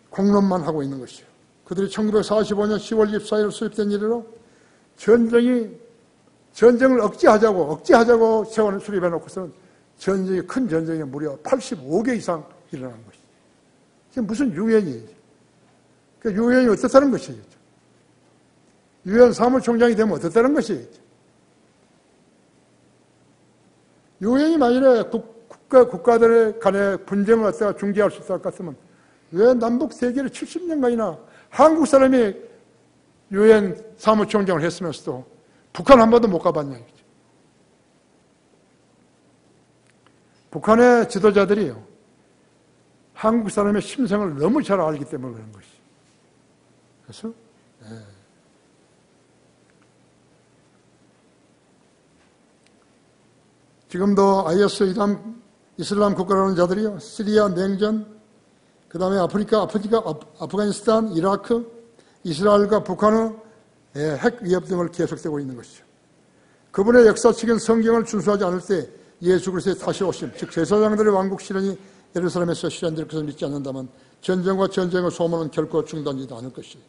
공론만 하고 있는 것이에요. 그들이 1945년 10월 24일 수립된 이래로 전쟁을 억지하자고 세원을 수립해놓고서는 큰 전쟁이 무려 85개 이상 일어난 것이죠. 이게 무슨 유엔이에요? 그 유엔이 어떻다는 것이죠? 유엔 사무총장이 되면 어떻다는 것이죠? 유엔이 만일에 국가들 간의 분쟁을 갖다가 중재할 수 있을 것 같으면 왜 남북 대결을 70년간이나 한국 사람이 유엔 사무총장을 했으면서도 북한 한 번도 못 가봤냐 이거죠. 북한의 지도자들이요, 한국 사람의 심성을 너무 잘 알기 때문에 그런 것이죠. 그래서 지금도 IS 이슬람 국가라는 자들이요, 시리아 냉전, 그 다음에 아프가니스탄, 이라크, 이스라엘과 북한의 핵 위협 등을 계속되고 있는 것이죠. 그분의 역사책인 성경을 준수하지 않을 때 예수 그리스도의 다시 오심, 즉 제사장들의 왕국 실현이 예루살렘에서 실현될 것을 믿지 않는다면 전쟁과 전쟁의 소문은 결코 중단되지 않을 것이에요.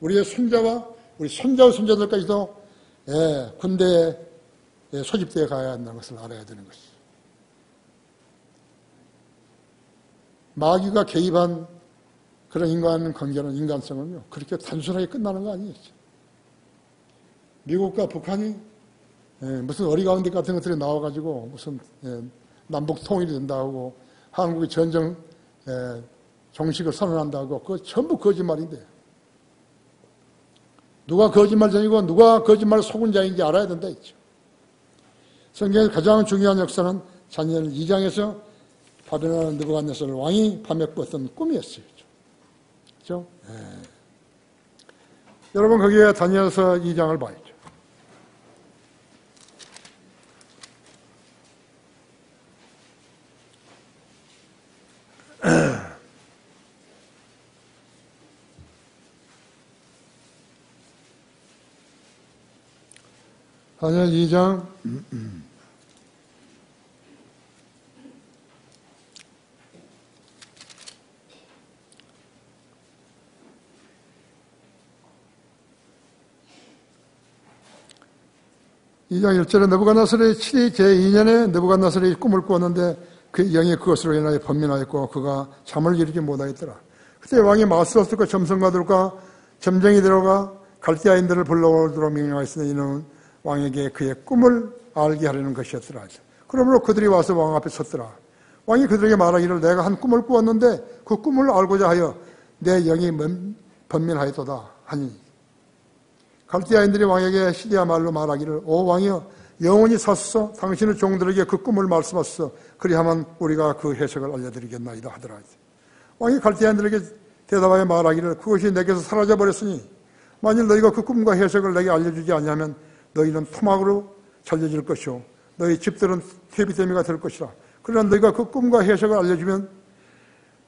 우리의 손자와 우리 손자의 손자들까지도 군대에 소집되어 가야 한다는 것을 알아야 되는 것이죠. 마귀가 개입한 그런 인간 관계는, 인간성은요, 그렇게 단순하게 끝나는 거 아니에요. 미국과 북한이 무슨 어리가운 데 같은 것들이 나와가지고 무슨 남북 통일이 된다고 한국이 전쟁 종식을 선언한다고, 그거 전부 거짓말인데, 누가 거짓말쟁이고 누가 거짓말 속은 자인지 알아야 된다 했죠. 성경의 가장 중요한 역사는 다니엘 2장에서 바벨론 느부갓네살 왕이 밤에 꿨던 꿈이었어요. 그렇죠? 여러분 거기에 다니엘서 2장을 봐야죠. 다니엘 2장 2장 1절에 느부갓네살의 7위 제2년에 느부갓네살이 꿈을 꾸었는데 그 영이 그것으로 인하여 번민하였고 그가 잠을 이루지 못하였더라. 그때 왕이 마스터들과 점성가들과 점쟁이들과 갈대아인들을 불러오도록 명령하였으니 이는 왕에게 그의 꿈을 알게 하려는 것이었더라. 그러므로 그들이 와서 왕 앞에 섰더라. 왕이 그들에게 말하기를 내가 한 꿈을 꾸었는데 그 꿈을 알고자 하여 내 영이 번민하였도다 하니 갈대아인들이 왕에게 시리아 말로 말하기를 오 왕이여 영원히 사소서 당신의 종들에게 그 꿈을 말씀하소서 그리하면 우리가 그 해석을 알려드리겠나이다 하더라. 왕이 갈대아인들에게 대답하여 말하기를 그것이 내게서 사라져버렸으니 만일 너희가 그 꿈과 해석을 내게 알려주지 않냐면 너희는 토막으로 잘려질 것이요 너희 집들은 퇴비더미가 될 것이라. 그러나 너희가 그 꿈과 해석을 알려주면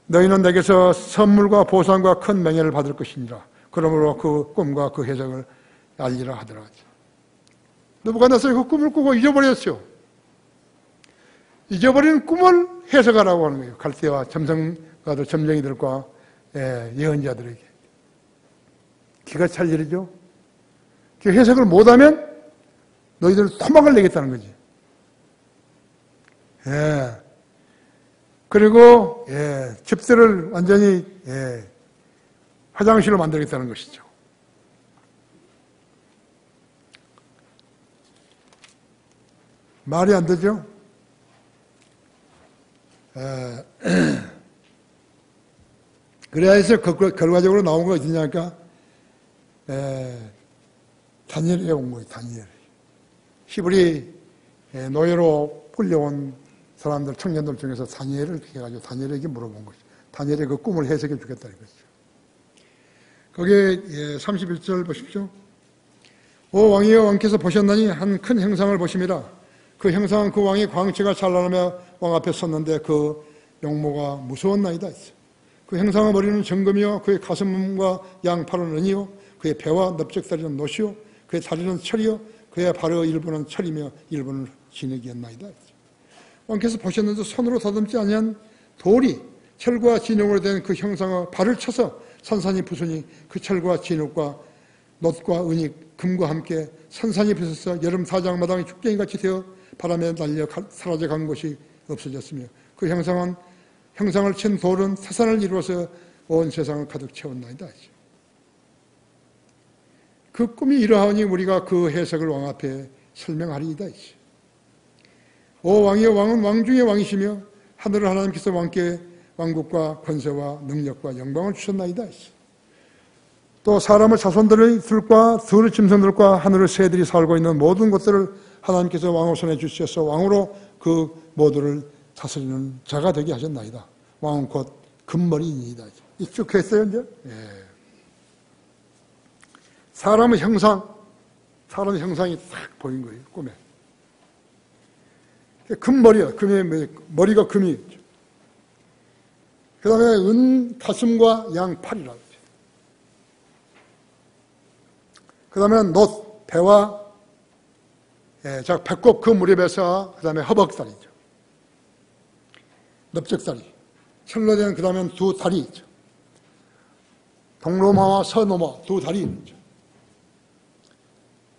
너희는 내게서 선물과 보상과 큰 명예를 받을 것이니라. 그러므로 그 꿈과 그 해석을 알리라 하더라. 느부갓네살이 그 꿈을 꾸고 잊어버렸어요. 잊어버린 꿈을 해석하라고 하는 거예요. 갈대와 점성가들, 점쟁이들과 예언자들에게. 기가 찰 일이죠. 그 해석을 못하면 너희들 토막을 내겠다는 거지. 그리고 집들을 완전히 화장실로 만들겠다는 것이죠. 말이 안 되죠? 그래야 해서 결과적으로 나온 거 어디냐니까 다니엘에 온 거예요. 다니엘. 히브리 노예로 끌려온 사람들, 청년들 중에서 다니엘을 해가지고 다니엘에게 물어본 거죠. 다니엘의 그 꿈을 해석해 주겠다 이거죠. 거기에 31절 보십시오. 오 왕이여 왕께서 보셨나니 한 큰 형상을 보심이라. 그 형상은 그 왕이 광채가 찬란하며 왕 앞에 섰는데 그 용모가 무서웠나이다. 그 형상의 머리는 정금이요 그의 가슴과 양팔은 은이요 그의 배와 넓적다리는 노시요 그의 다리는 철이요 그의 발의 일부는 철이며 일부는 진흙이었나이다. 왕께서 보셨는데 손으로 다듬지 아니한 돌이 철과 진흙으로 된 그 형상의 발을 쳐서 산산이 부수니 그 철과 진흙과 놋과 은이 금과 함께 산산이 부서서 여름 사장마당이 죽쟁이같이 되어 바람에 날려 사라져 간 것이 없어졌으며 그 형상을 친 돌은 태산을 이루어서 온 세상을 가득 채웠나이다. 그 꿈이 이러하니 우리가 그 해석을 왕 앞에 설명하리이다. 오 왕이여 왕은 왕 중의 왕이시며 하늘을 하나님께서 왕께 왕국과 권세와 능력과 영광을 주셨나이다. 또 사람의 자손들의 들과 들의 짐승들과 하늘의 새들이 살고 있는 모든 것들을 하나님께서 왕의 손에 주셔서 왕으로 그 모두를 다스리는 자가 되게 하셨나이다. 왕은 곧 금머리이니이다. 익숙했어요 이제? 사람의 형상이 딱 보인 거예요 꿈에. 금머리야. 머리가 금이. 그 다음에 은 가슴과 양 팔이라고. 그 다음에 놋, 배와 배꼽 그 무렵에서 그 다음에 허벅다리죠. 넓적다리. 철로 된 그 다음에 두 다리 있죠. 동로마와 서노마 두 다리 있죠.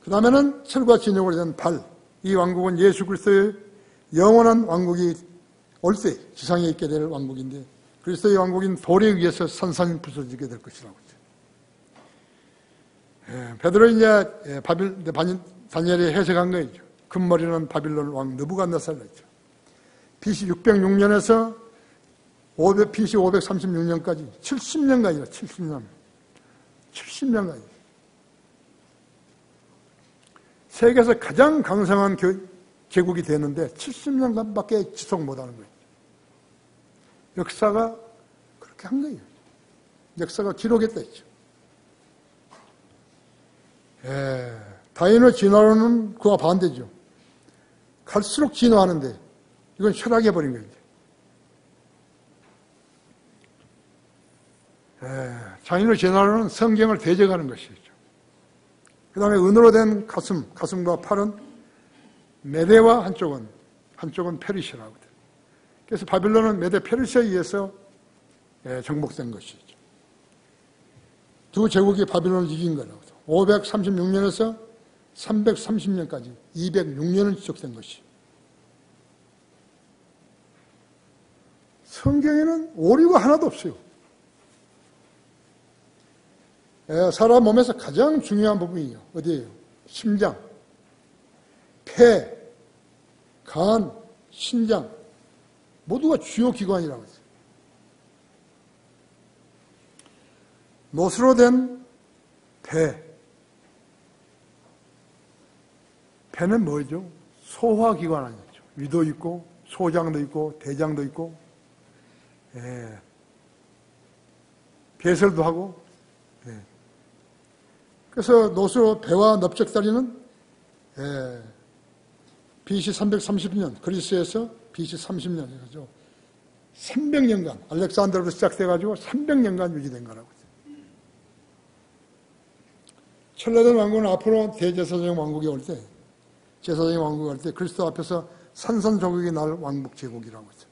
그 다음에는 철과 진흙으로 된 발. 이 왕국은 예수 그리스도의 영원한 왕국이 올 때 지상에 있게 될 왕국인데 그리스도의 왕국인 돌에 의해서 산산이 부서지게 될 것이라고 했죠. 베드로 이제 다니엘이 해석한 거죠. 금머리는 바빌론 왕 느부갓네살이죠. BC 606년에서 BC 536년까지 70년간이라 70년간. 세계에서 가장 강성한 제국이 됐는데 70년간밖에 지속 못하는 거예요. 역사가 그렇게 한 거예요. 역사가 기록했다 했죠. 다윈의 진화론은 그와 반대죠. 갈수록 진화하는데 이건 철학해버린 거예요. 다윈의 진화론은 성경을 대적하는 것이죠. 그 다음에 은으로 된 가슴과 팔은 메대와 한쪽은 페르시아라고 돼요. 그래서 바빌론은 메대 페르시아에 의해서 정복된 것이죠. 두 제국이 바빌론을 이긴 거라고. 536년에서 330년까지 206년을 지속된 것이. 성경에는 오류가 하나도 없어요. 사람 몸에서 가장 중요한 부분이요. 어디예요? 심장, 폐, 간, 신장 모두가 주요 기관이라고 했어요. 놋으로 된 폐. 폐는 뭐죠? 소화기관 아니죠. 위도 있고 소장도 있고 대장도 있고 배설도 하고 그래서 놋으로 배와 넓적다리는 BC 330년 그리스에서 BC 30년 해가지고 300년간 알렉산더로 시작돼가지고 300년간 유지된 거라고. 철로된 왕국은 앞으로 대제사장 왕국이 올 때, 제사장의 왕국이 올 때 그리스도 앞에서 산산조국이 날 왕국 제국이라고 했어요.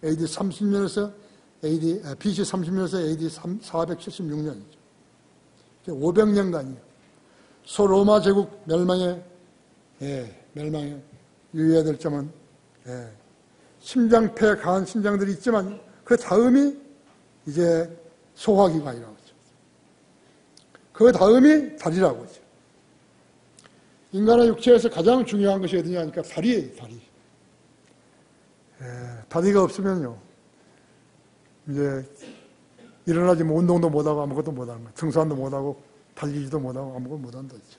AD 30년에서 BC 30년에서 AD 476년이죠. 500년간이요. 소로마 제국 멸망에 유의해야 될 점은 심장, 폐, 간, 신장들이 있지만 그 다음이 이제 소화기관이라고 하죠. 그 다음이 다리라고 하죠. 인간의 육체에서 가장 중요한 것이 어디냐 하니까 다리예요, 다리. 다리가 없으면요, 이제 일어나지 뭐 운동도 못하고 아무것도 못하는 거예요. 등산도 못하고 달리지도 못하고 아무것도 못한다 했죠.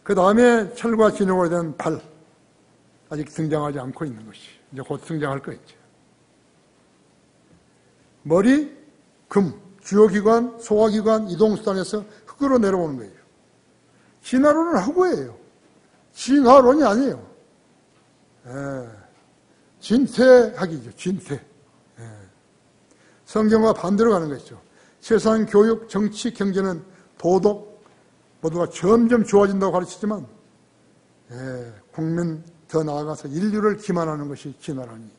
그 다음에 철과 진흙으로 된 발. 아직 등장하지 않고 있는 것이. 이제 곧 등장할 거겠죠. 머리, 금, 주요기관, 소화기관, 이동수단에서 흙으로 내려오는 거예요. 진화론은 허구예요. 진화론이 아니에요. 진퇴학이죠. 진퇴. 성경과 반대로 가는 것이죠. 세상 교육, 정치, 경제는 도덕 모두가 점점 좋아진다고 가르치지만 국민 더 나아가서 인류를 기만하는 것이 진화론이.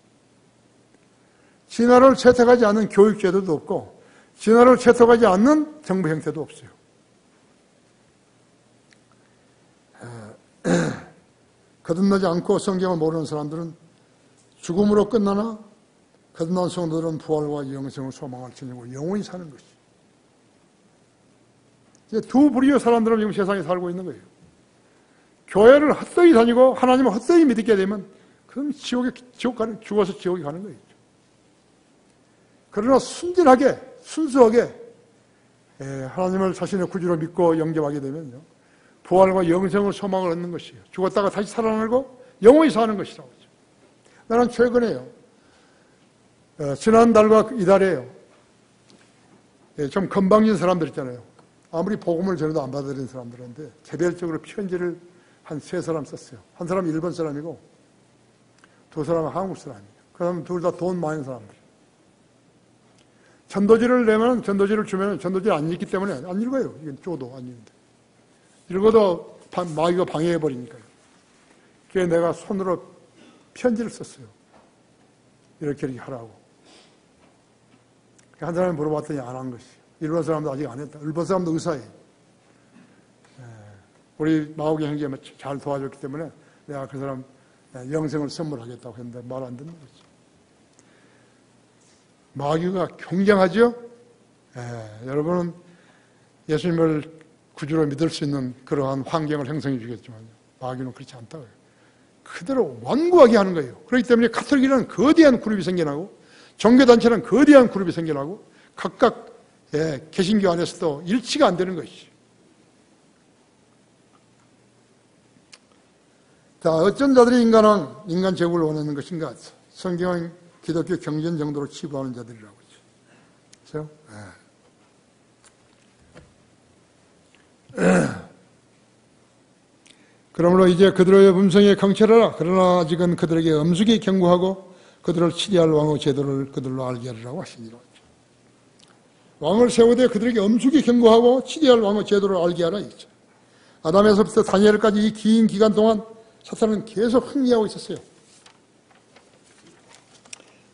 진화를 채택하지 않는 교육 제도도 없고 진화를 채택하지 않는 정부 형태도 없어요. 거듭나지 않고 성경을 모르는 사람들은 죽음으로 끝나나 거듭난 성도들은 부활과 영생을 소망할 지니고 영원히 사는 것이. 두 부류의 사람들은 지금 세상에 살고 있는 거예요. 교회를 헛되이 다니고 하나님을 헛되이 믿게 되면 그럼 죽어서 지옥에 가는 거예요. 그러나 순진하게 순수하게 하나님을 자신의 구주로 믿고 영접하게 되면요, 부활과 영생을 소망을 얻는 것이에요. 죽었다가 다시 살아나고 영원히 사는 것이라고 하죠. 나는 최근에요, 지난달과 이달에요, 좀 건방진 사람들 있잖아요. 아무리 복음을 전해도 안 받아들이는 사람들인데 개별적으로 편지를 한 세 사람 썼어요. 한 사람은 일본 사람이고 두 사람은 한국 사람이에요. 그 사람은 둘 다 돈 많은 사람들. 전도지를 내면, 전도지를 주면 전도지를 안 읽기 때문에 안 읽어요. 이건 쪼도 안 읽는데. 읽어도 마귀가 방해해버리니까요. 그래서 내가 손으로 편지를 썼어요. 이렇게 하라고. 한 사람이 물어봤더니 안 한 것이에요. 일본 사람도 아직 안 했다. 일본 사람도 의사예요. 우리 마옥의 형제가 잘 도와줬기 때문에 내가 그 사람 영생을 선물하겠다고 했는데 말 안 듣는 거죠. 마귀가 굉장하죠? 여러분은 예수님을 구주로 믿을 수 있는 그러한 환경을 형성해 주겠지만 마귀는 그렇지 않다고요. 그대로 완고하게 하는 거예요. 그렇기 때문에 가톨릭이라는 거대한 그룹이 생겨나고 종교단체는 거대한 그룹이 생겨나고 각각 개신교 안에서도 일치가 안 되는 것이죠. 자, 어쩐 자들이 인간 제국을 원하는 것인가? 성경은 기독교 경전 정도로 치부하는 자들이라고 하죠. 그렇죠? 그러므로 이제 그들의 음성에 경찰하라. 그러나 아직은 그들에게 엄숙히 경고하고 그들을 치리할 왕의 제도를 그들로 알게 하리라고 하시니라. 왕을 세우되 그들에게 엄숙히 경고하고 치리할 왕의 제도를 알게 하라. 이죠. 아담에서부터 다니엘까지 이 긴 기간 동안 사탄은 계속 흥미하고 있었어요.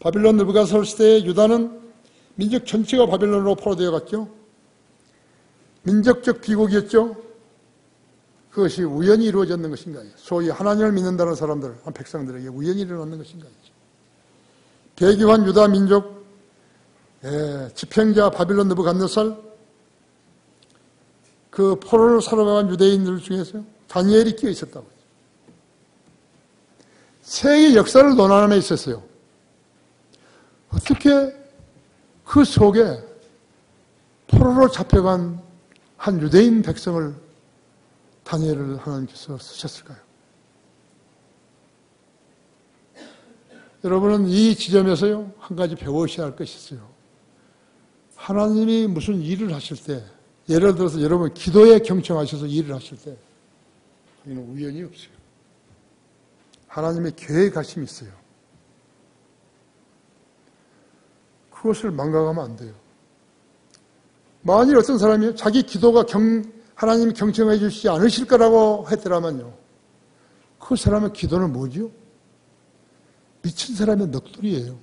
바빌론 느부갓네살 시대에 유다는 민족 전체가 바빌론으로 포로되어 갔죠. 민족적 비곡이었죠. 그것이 우연히 이루어졌는 것인가요? 소위 하나님을 믿는다는 사람들, 백성들에게 우연히 일어났는 것인가요? 배교한 유다 민족 집행자 바빌론 느부갓네살 그 포로를 살아간 유대인들 중에서 다니엘이 끼어 있었다고. 세계 역사를 논하며 있었어요. 어떻게 그 속에 포로로 잡혀간 한 유대인 백성을 다니엘을 하나님께서 쓰셨을까요? 여러분은 이 지점에서요, 한 가지 배우셔야 할 것이 있어요. 하나님이 무슨 일을 하실 때, 예를 들어서 여러분 기도에 경청하셔서 일을 하실 때, 이는 우연이 없어요. 하나님의 계획하심이 있어요. 그것을 망각하면 안 돼요. 만일 어떤 사람이 자기 기도가 하나님이 경청해 주시지 않으실 거라고 했더라면요. 그 사람의 기도는 뭐지요? 미친 사람의 넋두리예요.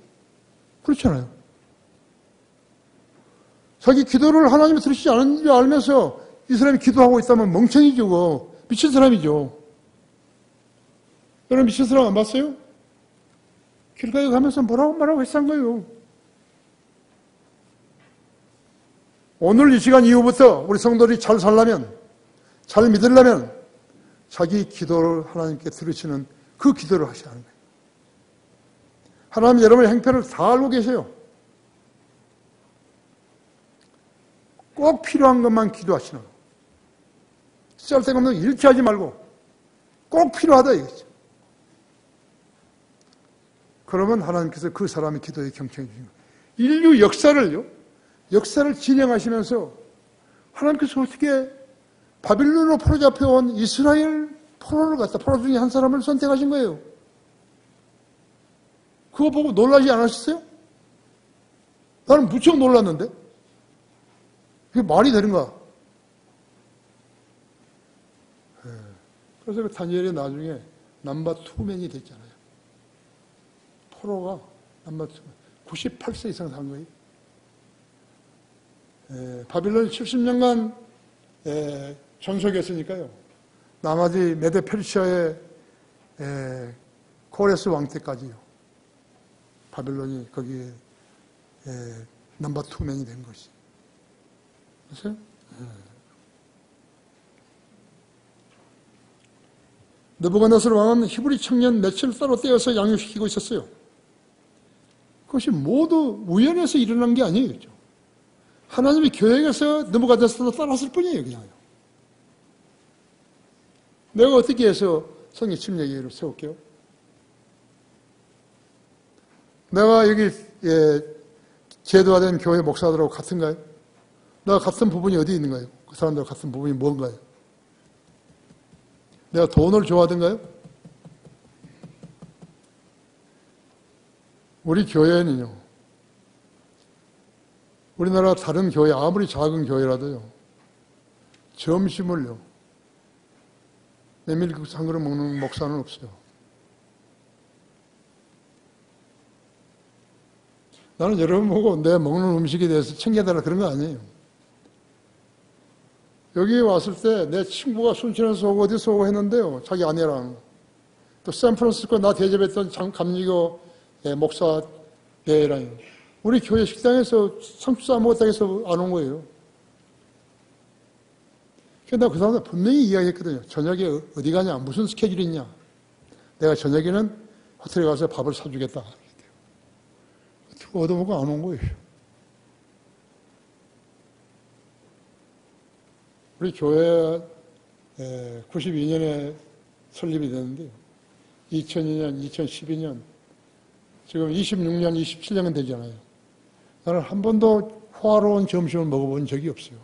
그렇잖아요. 자기 기도를 하나님이 들으시지 않은 줄 알면서 이 사람이 기도하고 있다면 멍청이죠. 미친 사람이죠. 여러분 미친 사람 안 봤어요? 길가에 가면서 뭐라고 했던 거예요. 오늘 이 시간 이후부터 우리 성도들이 잘 살려면, 잘 믿으려면 자기 기도를 하나님께 들으시는 그 기도를 하셔야 하는 거예요. 하나님 여러분의 행편을 다 알고 계세요. 꼭 필요한 것만 기도하시는 거예요. 쓸데없는 거 잃게 하지 말고 꼭 필요하다 이거죠. 그러면 하나님께서 그 사람의 기도에 경청해 주시는 거예요. 인류 역사를 진행하시면서 하나님께서 어떻게 바빌론으로 포로 잡혀온 이스라엘 포로 중에 한 사람을 선택하신 거예요. 그거 보고 놀라지 않으셨어요? 나는 무척 놀랐는데 그게 말이 되는가? 그래서 그 다니엘이 나중에 넘버 2맨이 됐잖아요. 포로가 넘버 2, 98세 이상 산 거예요. 바빌론이 70년간 존속했으니까요. 나머지 메데 페르시아의 코레스 왕 때까지요. 바빌론이 거기에 넘버 2맨이 된 것이. 그래서 느부갓네살 왕은 히브리 청년 몇을 따로 떼어서 양육시키고 있었어요. 그것이 모두 우연해서 일어난 게 아니에요. 하나님이 계획해서 느부갓네살을 따랐을 뿐이에요. 그냥. 내가 어떻게 해서 성경 침례교회를 세울게요? 내가 여기 제도화된 교회 목사들하고 같은가요? 내가 같은 부분이 어디 있는가요? 그 사람들하고 같은 부분이 뭔가요? 내가 돈을 좋아하던가요? 우리 교회는요, 우리나라 다른 교회, 아무리 작은 교회라도요, 점심을요, 메밀국수 한 그릇 먹는 목사는 없어요. 나는 여러분 보고 내 먹는 음식에 대해서 챙겨달라 그런 거 아니에요. 여기 왔을 때 내 친구가 순천에서 오고 어디서 오고 했는데요. 자기 아내랑. 또 샌프란시스코 나 대접했던 감리교 목사 배랑. 우리 교회 식당에서 상추 싸 먹었다고 해서 안 온 거예요. 그래서 내가 그 사람한테 분명히 이야기했거든요. 저녁에 어디 가냐? 무슨 스케줄이 있냐? 내가 저녁에는 호텔에 가서 밥을 사주겠다. 얻어먹고 안 온 거예요. 우리 교회 92년에 설립이 됐는데요. 2002년, 2012년, 지금 26년, 27년은 되잖아요. 나는 한 번도 호화로운 점심을 먹어본 적이 없어요.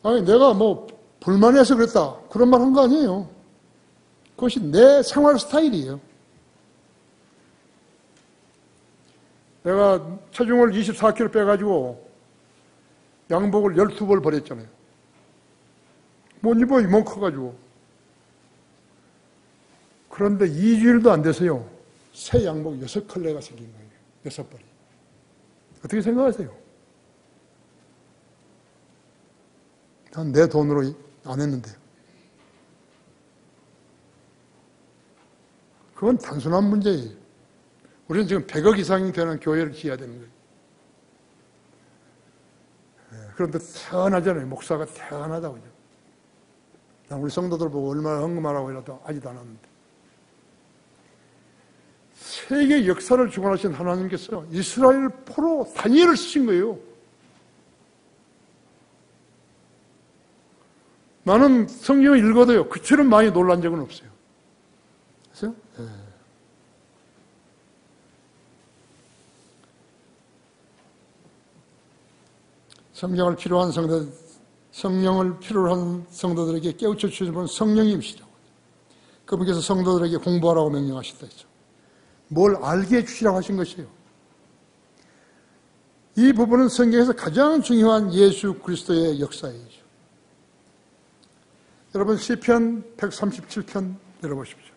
아니, 내가 뭐 불만해서 그랬다. 그런 말 한 거 아니에요. 그것이 내 생활 스타일이에요. 내가 체중을 24kg 빼가지고 양복을 12벌 버렸잖아요. 못 입어, 이만 커가지고. 그런데 2주일도 안 돼서요. 새 양복 6컬레가 생긴 거예요. 6벌이. 어떻게 생각하세요? 난 내 돈으로 안 했는데요. 그건 단순한 문제예요. 우리는 지금 100억 이상이 되는 교회를 지어야 되는 거예요. 그런데 태어나잖아요. 목사가 태어나다고요. 난 우리 성도들 보고 얼마나 헌금하라고 해도 하지도 않았는데. 세계 역사를 주관하신 하나님께서 이스라엘 포로 다니엘을 쓰신 거예요. 나는 성경을 읽어도요. 그처럼 많이 놀란 적은 없어요. 그렇죠? 네. 성령을 필요한 성도들에게 깨우쳐 주시는 분은 성령님이시죠. 그분께서 성도들에게 공부하라고 명령하셨다 했죠. 뭘 알게 해주시라고 하신 것이에요. 이 부분은 성경에서 가장 중요한 예수 그리스도의 역사이죠. 여러분 시편 137편 열어보십시오.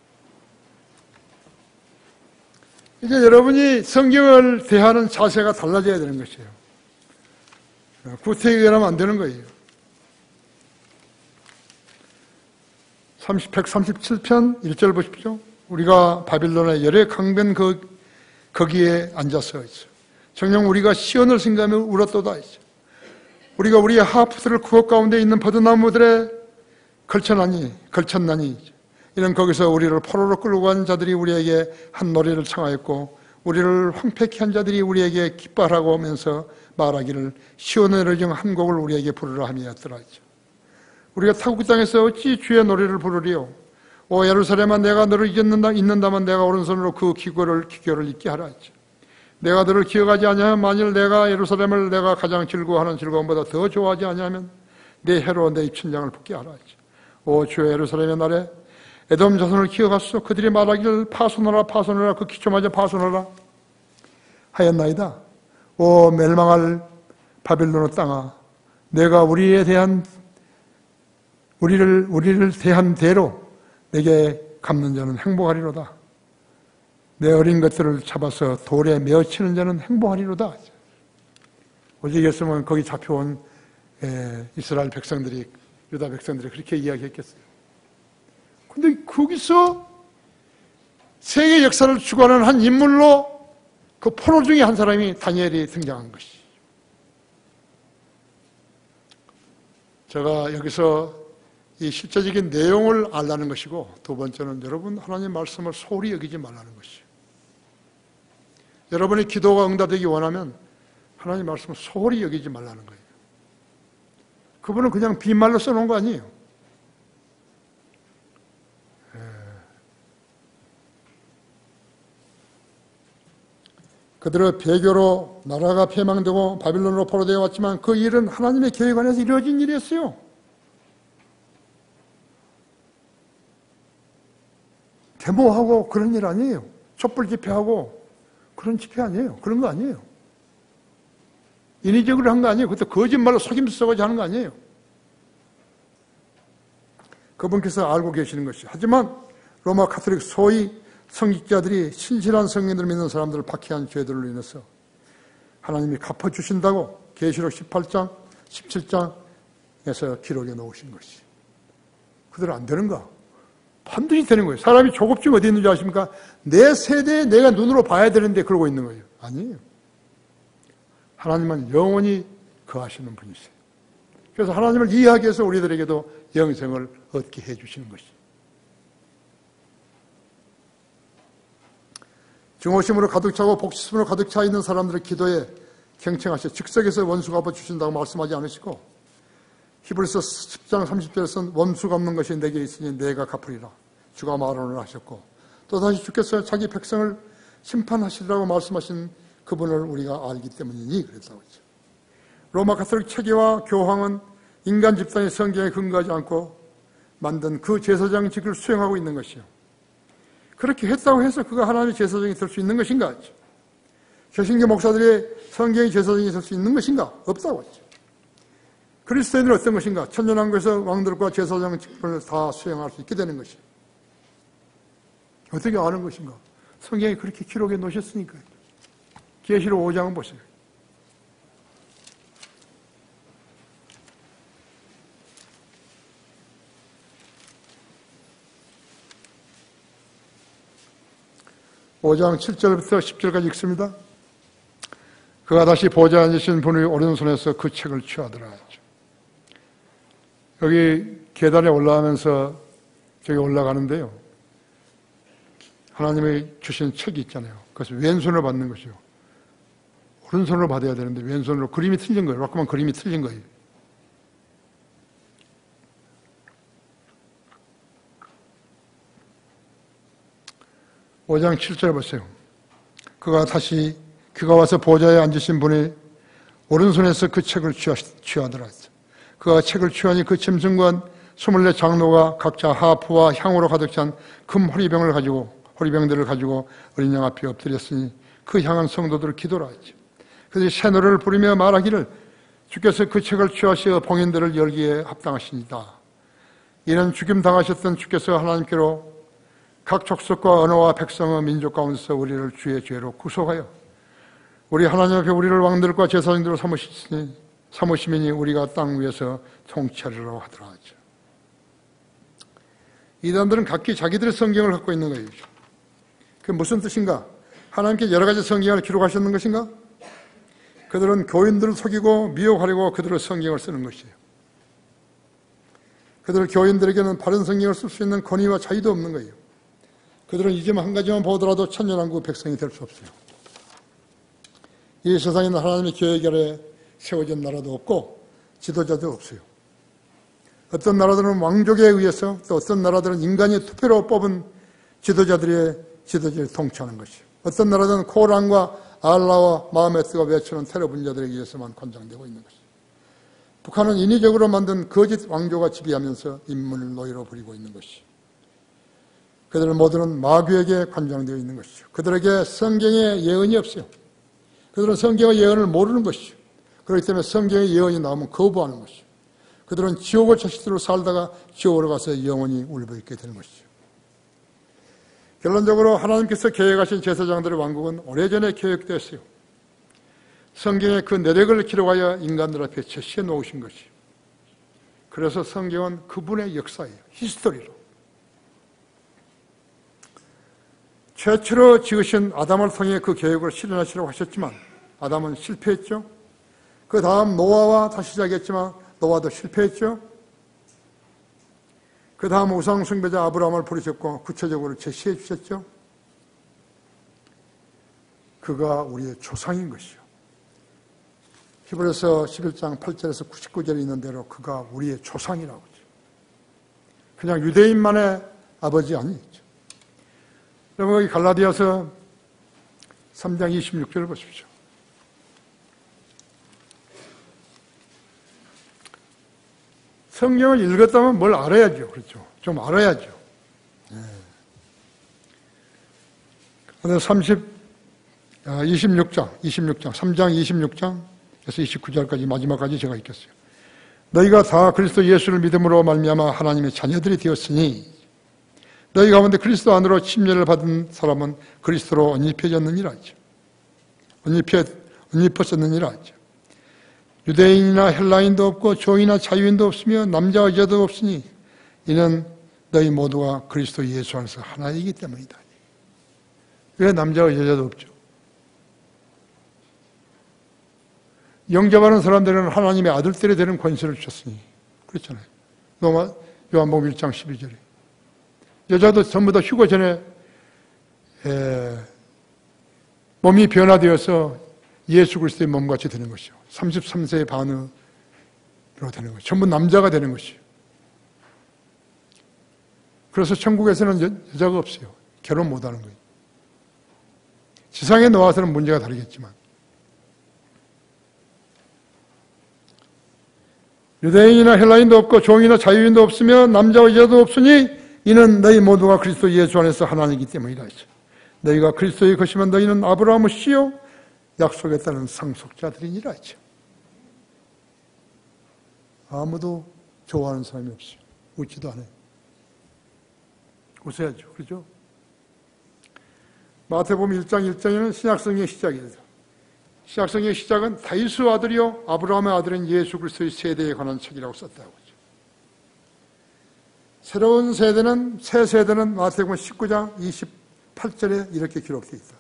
이제 여러분이 성경을 대하는 자세가 달라져야 되는 것이에요. 구태의견하면 안 되는 거예요. 137편 1절 보십시오. 우리가 바빌론의 열의 강변 거기에 앉아서 있어. 정녕 우리가 시온을 생각하며 울었도다 있어. 우리가 우리의 하프들을 구억 가운데 있는 버드나무들에 걸쳤나니 이는 거기서 우리를 포로로 끌고 간 자들이 우리에게 한 노래를 청하였고 우리를 황폐케 한 자들이 우리에게 기뻐하라고 하면서 말하기를 시온의 노래 중 한 곡을 우리에게 부르라 함이었더라. 우리가 타국 땅에서 어찌 주의 노래를 부르리요. 오 예루살렘아 내가 너를 잊는다면 내가 오른손으로 그 기교를 잊게 하라. 내가 너를 기억하지 아니하면 만일 내가 예루살렘을 내가 가장 즐거워하는 즐거움보다 더 좋아하지 아니하면 내 해로 내 입천장을 붙게 하라. 오 주의 예루살렘의 날에 에돔 자손을 기억하소서. 그들이 말하기를 파손하라 그 기초마저 파손하라 하였나이다. 오 멸망할 바빌론의 땅아 내가 우리를 대한 대로 내게 갚는 자는 행복하리로다. 내 어린 것들을 잡아서 돌에 메어치는 자는 행복하리로다. 오직이었으면 거기 잡혀온 이스라엘 백성들이 유다 백성들이 그렇게 이야기했겠어요. 근데 거기서 세계 역사를 주관하는 한 인물로 그 포로 중에 한 사람이 다니엘이 등장한 것이. 제가 여기서 이 실제적인 내용을 알라는 것이고 두 번째는 여러분 하나님 말씀을 소홀히 여기지 말라는 것이에요. 여러분의 기도가 응답되기 원하면 하나님 말씀을 소홀히 여기지 말라는 거예요. 그분은 그냥 빈말로 써놓은 거 아니에요. 그들의 배교로 나라가 폐망되고 바빌론으로 포로되어 왔지만 그 일은 하나님의 계획 안에서 이루어진 일이었어요. 데모하고 그런 일 아니에요. 촛불 집회하고 그런 집회 아니에요. 그런 거 아니에요. 인위적으로 한 거 아니에요. 그것도 거짓말로 속임수 써가지고 하는 거 아니에요. 그분께서 알고 계시는 것이죠. 하지만 로마 가톨릭 소위 성직자들이 신실한 성인들을 믿는 사람들을 박해한 죄들로 인해서 하나님이 갚아주신다고 계시록 18장, 17장에서 기록해 놓으신 것이. 그대로 안 되는가? 반드시 되는 거예요. 사람이 조급증 어디 있는지 아십니까? 내 세대에 내가 눈으로 봐야 되는데 그러고 있는 거예요. 아니에요. 하나님은 영원히 거하시는 분이세요. 그래서 하나님을 이해하기 위해서 우리들에게도 영생을 얻게 해주시는 것이죠. 증오심으로 가득 차고 복수심으로 가득 차 있는 사람들의 기도에 경청하셔 즉석에서 원수가 갚아주신다고 말씀하지 않으시고 히브리서 10장 30절에서는 원수가 없는 것이 내게 있으니 내가 갚으리라 주가 말언을 하셨고 또다시 주께서 자기 백성을 심판하시리라고 말씀하신 그분을 우리가 알기 때문이니 그랬다고 했죠. 로마 가톨릭 체계와 교황은 인간 집단의 성경에 근거하지 않고 만든 그 제사장 직을 수행하고 있는 것이요. 그렇게 했다고 해서 그가 하나님의 제사장이 될 수 있는 것인가? 개신교 목사들이 성경의 제사장이 될 수 있는 것인가? 없다고 했죠. 그리스도인은 어떤 것인가? 천년왕국에서 왕들과 제사장 직분을 다 수행할 수 있게 되는 것이요. 어떻게 아는 것인가? 성경에 그렇게 기록해 놓으셨으니까요. 계시록 5장은 보세요. (5장) 7절부터 10절까지 읽습니다. 그가 다시 보좌에 앉으신 분의 오른손에서 그 책을 취하더라 했죠. 여기 계단에 올라가면서 저기 올라가는데요. 하나님이 주신 책이 있잖아요. 그것을 왼손으로 받는 것이요. 오른손으로 받아야 되는데 왼손으로 그림이 틀린 거예요. 그만 그림이 틀린 거예요. (5장) 7절 보세요. 그가 와서 보좌에 앉으신 분이 오른손에서 그 책을 취하더라. 그가 책을 취하니 그 짐승과 24 장로가 각자 하프와 향으로 가득 찬 금 호리병들을 가지고 어린 양 앞에 엎드렸으니 그 향한 성도들을 기도라 했죠. 그들이 새 노래를 부르며 말하기를 주께서 그 책을 취하시어 봉인들을 열기에 합당하십니다. 이는 죽임 당하셨던 주께서 하나님께로 각 족속과 언어와 백성의 민족 가운데서 우리를 주의 죄로 구속하여 우리 하나님 앞에 우리를 왕들과 제사장들로 삼으시니 우리가 땅 위에서 통치하리라고 하더라 하죠. 이단들은 각기 자기들의 성경을 갖고 있는 거예요. 그게 무슨 뜻인가? 하나님께 여러 가지 성경을 기록하셨는 것인가? 그들은 교인들을 속이고 미혹하려고 그들의 성경을 쓰는 것이에요. 그들 교인들에게는 바른 성경을 쓸 수 있는 권위와 자유도 없는 거예요. 그들은 이 점 한 가지만 보더라도 천년왕국 백성이 될 수 없어요. 이 세상에는 하나님의 계획 아래 세워진 나라도 없고 지도자도 없어요. 어떤 나라들은 왕족에 의해서 또 어떤 나라들은 인간이 투표로 뽑은 지도자들의 지도자를 통치하는 것이요. 어떤 나라들은 코란과 알라와 마호메트가 외치는 테러 분자들에 의해서만 관장되고 있는 것이요. 북한은 인위적으로 만든 거짓 왕조가 지배하면서 인문을 노예로 부리고 있는 것이요. 그들 모두는 마귀에게 관장되어 있는 것이죠. 그들에게 성경의 예언이 없어요. 그들은 성경의 예언을 모르는 것이죠. 그렇기 때문에 성경의 예언이 나오면 거부하는 것이죠. 그들은 지옥의 자식들로 살다가 지옥으로 가서 영원히 울부짖게 되는 것이죠. 결론적으로 하나님께서 계획하신 제사장들의 왕국은 오래전에 계획되었어요. 성경의 그 내력을 기록하여 인간들 앞에 제시해 놓으신 것이죠. 그래서 성경은 그분의 역사예요. 히스토리로. 최초로 지으신 아담을 통해 그 계획을 실현하시려고 하셨지만 아담은 실패했죠. 그 다음 노아와 다시 시작했지만 노아도 실패했죠. 그 다음 우상 숭배자 아브라함을 부르셨고 구체적으로 제시해 주셨죠. 그가 우리의 조상인 것이요. 히브리서 11장 8절에서 99절에 있는 대로 그가 우리의 조상이라고 하죠. 그냥 유대인만의 아버지 아니죠. 여러분 여기 갈라디아서 3장 26절을 보십시오. 성경을 읽었다면 뭘 알아야죠. 그렇죠. 좀 알아야죠. 그래서 3장 26장에서 29절까지 마지막까지 제가 읽겠어요. 너희가 다 그리스도 예수를 믿음으로 말미암아 하나님의 자녀들이 되었으니 너희 가운데 그리스도 안으로 침례를 받은 사람은 그리스도로 언입혀졌느니라 하죠. 언입혀졌느니라 하죠. 유대인이나 헬라인도 없고 종이나 자유인도 없으며 남자와 여자도 없으니 이는 너희 모두가 그리스도 예수 안에서 하나이기 때문이다. 왜 남자와 여자도 없죠? 영접하는 사람들은 하나님의 아들들이 되는 권세를 주셨으니 그렇잖아요. 요한복음 1장 12절에 여자도 전부 다 휴거 전에 몸이 변화되어서 예수 그리스도의 몸같이 되는 것이요. 33세의 반으로 되는 것이요. 전부 남자가 되는 것이요. 그래서 천국에서는 여자가 없어요. 결혼 못하는 거예요. 지상에 나와서는 문제가 다르겠지만 유대인이나 헬라인도 없고 종이나 자유인도 없으며 남자와 여자도 없으니 이는 너희 모두가 그리스도 예수 안에서 하나이기 때문이라 하죠. 너희가 그리스도의 것이면 너희는 아브라함의 씨요 약속에 따른 상속자들이니라 하죠. 아무도 좋아하는 사람이 없어요. 웃지도 않아요. 웃어야죠. 그렇죠? 마태복음 1장 1장에는 신약성경의 시작이죠. 신약성경의 시작은 다윗의 아들이요 아브라함의 아들인 예수 그리스도의 세대에 관한 책이라고 썼다고 하죠. 새로운 세대는 새 세대는 마태복음 19장 28절에 이렇게 기록되어 있다.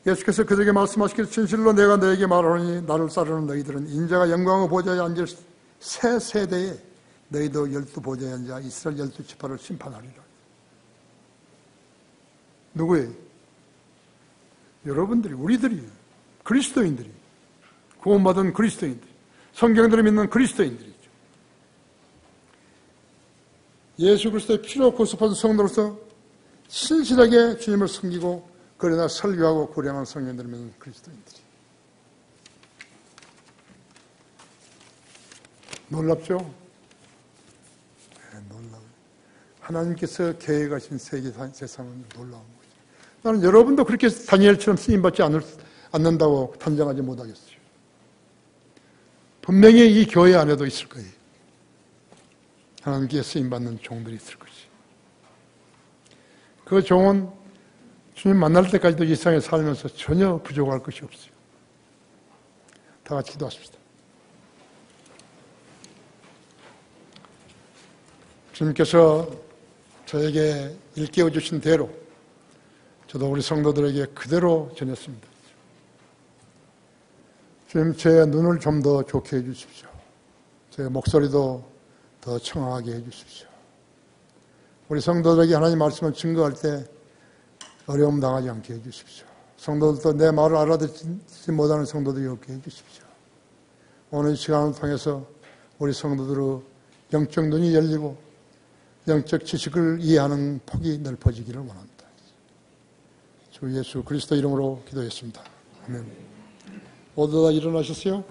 예수께서 그들에게 말씀하시기를 진실로 내가 너에게 말하노니 나를 따르는 너희들은 인자가 영광의 보좌에 앉을 새 세대에 너희도 12보좌에 앉아 이스라엘 12지파를 심판하리라. 누구예요? 여러분들이, 우리들이, 그리스도인들이, 구원받은 그리스도인들이, 성경들을 믿는 그리스도인들이죠. 예수 그리스도의 피로 구속받은 성도로서 신실하게 주님을 섬기고 그러나 설교하고 구량한 성령들을 믿는 그리스도인들이. 놀랍죠? 네, 놀라워요. 하나님께서 계획하신 세상은 놀라운 거죠. 나는 여러분도 그렇게 다니엘처럼 쓰임받지 않는다고 단정하지 못하겠어요. 분명히 이 교회 안에도 있을 거예요. 하나님께 쓰임받는 종들이 있을 것이. 그 종은 주님 만날 때까지도 이 세상에 살면서 전혀 부족할 것이 없어요. 다 같이 기도하십시다. 주님께서 저에게 일깨워 주신 대로 저도 우리 성도들에게 그대로 전했습니다. 주님, 제 눈을 좀 더 좋게 해주십시오. 제 목소리도 더 청아하게 해주십시오. 우리 성도들에게 하나님 말씀을 증거할 때 어려움 당하지 않게 해주십시오. 성도들도 내 말을 알아듣지 못하는 성도들이 없게 해주십시오. 오늘 이 시간을 통해서 우리 성도들의 영적 눈이 열리고 영적 지식을 이해하는 폭이 넓어지기를 원합니다. 주 예수 그리스도 이름으로 기도했습니다. 아멘. 모두 다 일어나셨어요?